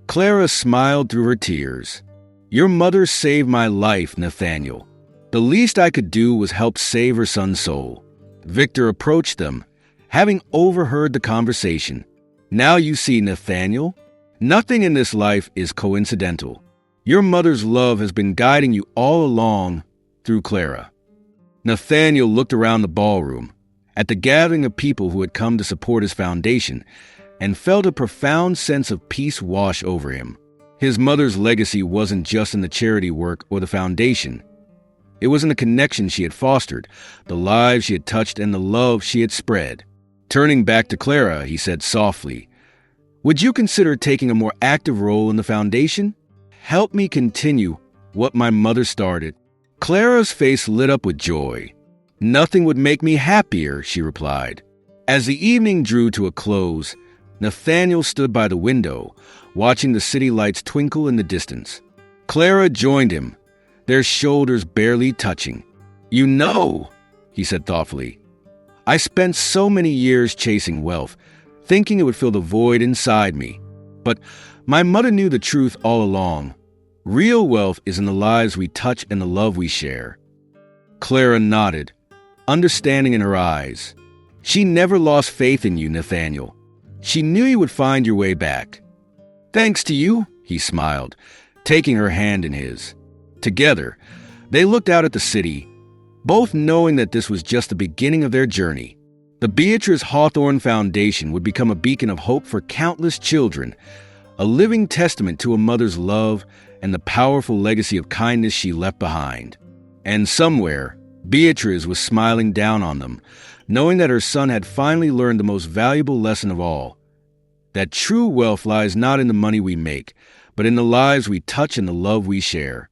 Clara smiled through her tears. Your mother saved my life, Nathaniel. The least I could do was help save her son's soul. Victor approached them, having overheard the conversation. Now you see, Nathaniel, nothing in this life is coincidental. Your mother's love has been guiding you all along through Clara. Nathaniel looked around the ballroom, at the gathering of people who had come to support his foundation, and felt a profound sense of peace wash over him. His mother's legacy wasn't just in the charity work or the foundation. It was in the connection she had fostered, the lives she had touched, and the love she had spread. Turning back to Clara, he said softly, "Would you consider taking a more active role in the foundation? Help me continue what my mother started." Clara's face lit up with joy. "Nothing would make me happier," she replied. As the evening drew to a close, Nathaniel stood by the window, watching the city lights twinkle in the distance. Clara joined him, their shoulders barely touching. "You know," he said thoughtfully, "I spent so many years chasing wealth, thinking it would fill the void inside me. But my mother knew the truth all along. Real wealth is in the lives we touch and the love we share." Clara nodded, understanding in her eyes. She never lost faith in you, Nathaniel. She knew you would find your way back. "Thanks to you," he smiled, taking her hand in his. Together, they looked out at the city, both knowing that this was just the beginning of their journey. The Beatrice Hawthorne Foundation would become a beacon of hope for countless children, a living testament to a mother's love and the powerful legacy of kindness she left behind. And somewhere, Beatrice was smiling down on them, knowing that her son had finally learned the most valuable lesson of all, that true wealth lies not in the money we make, but in the lives we touch and the love we share.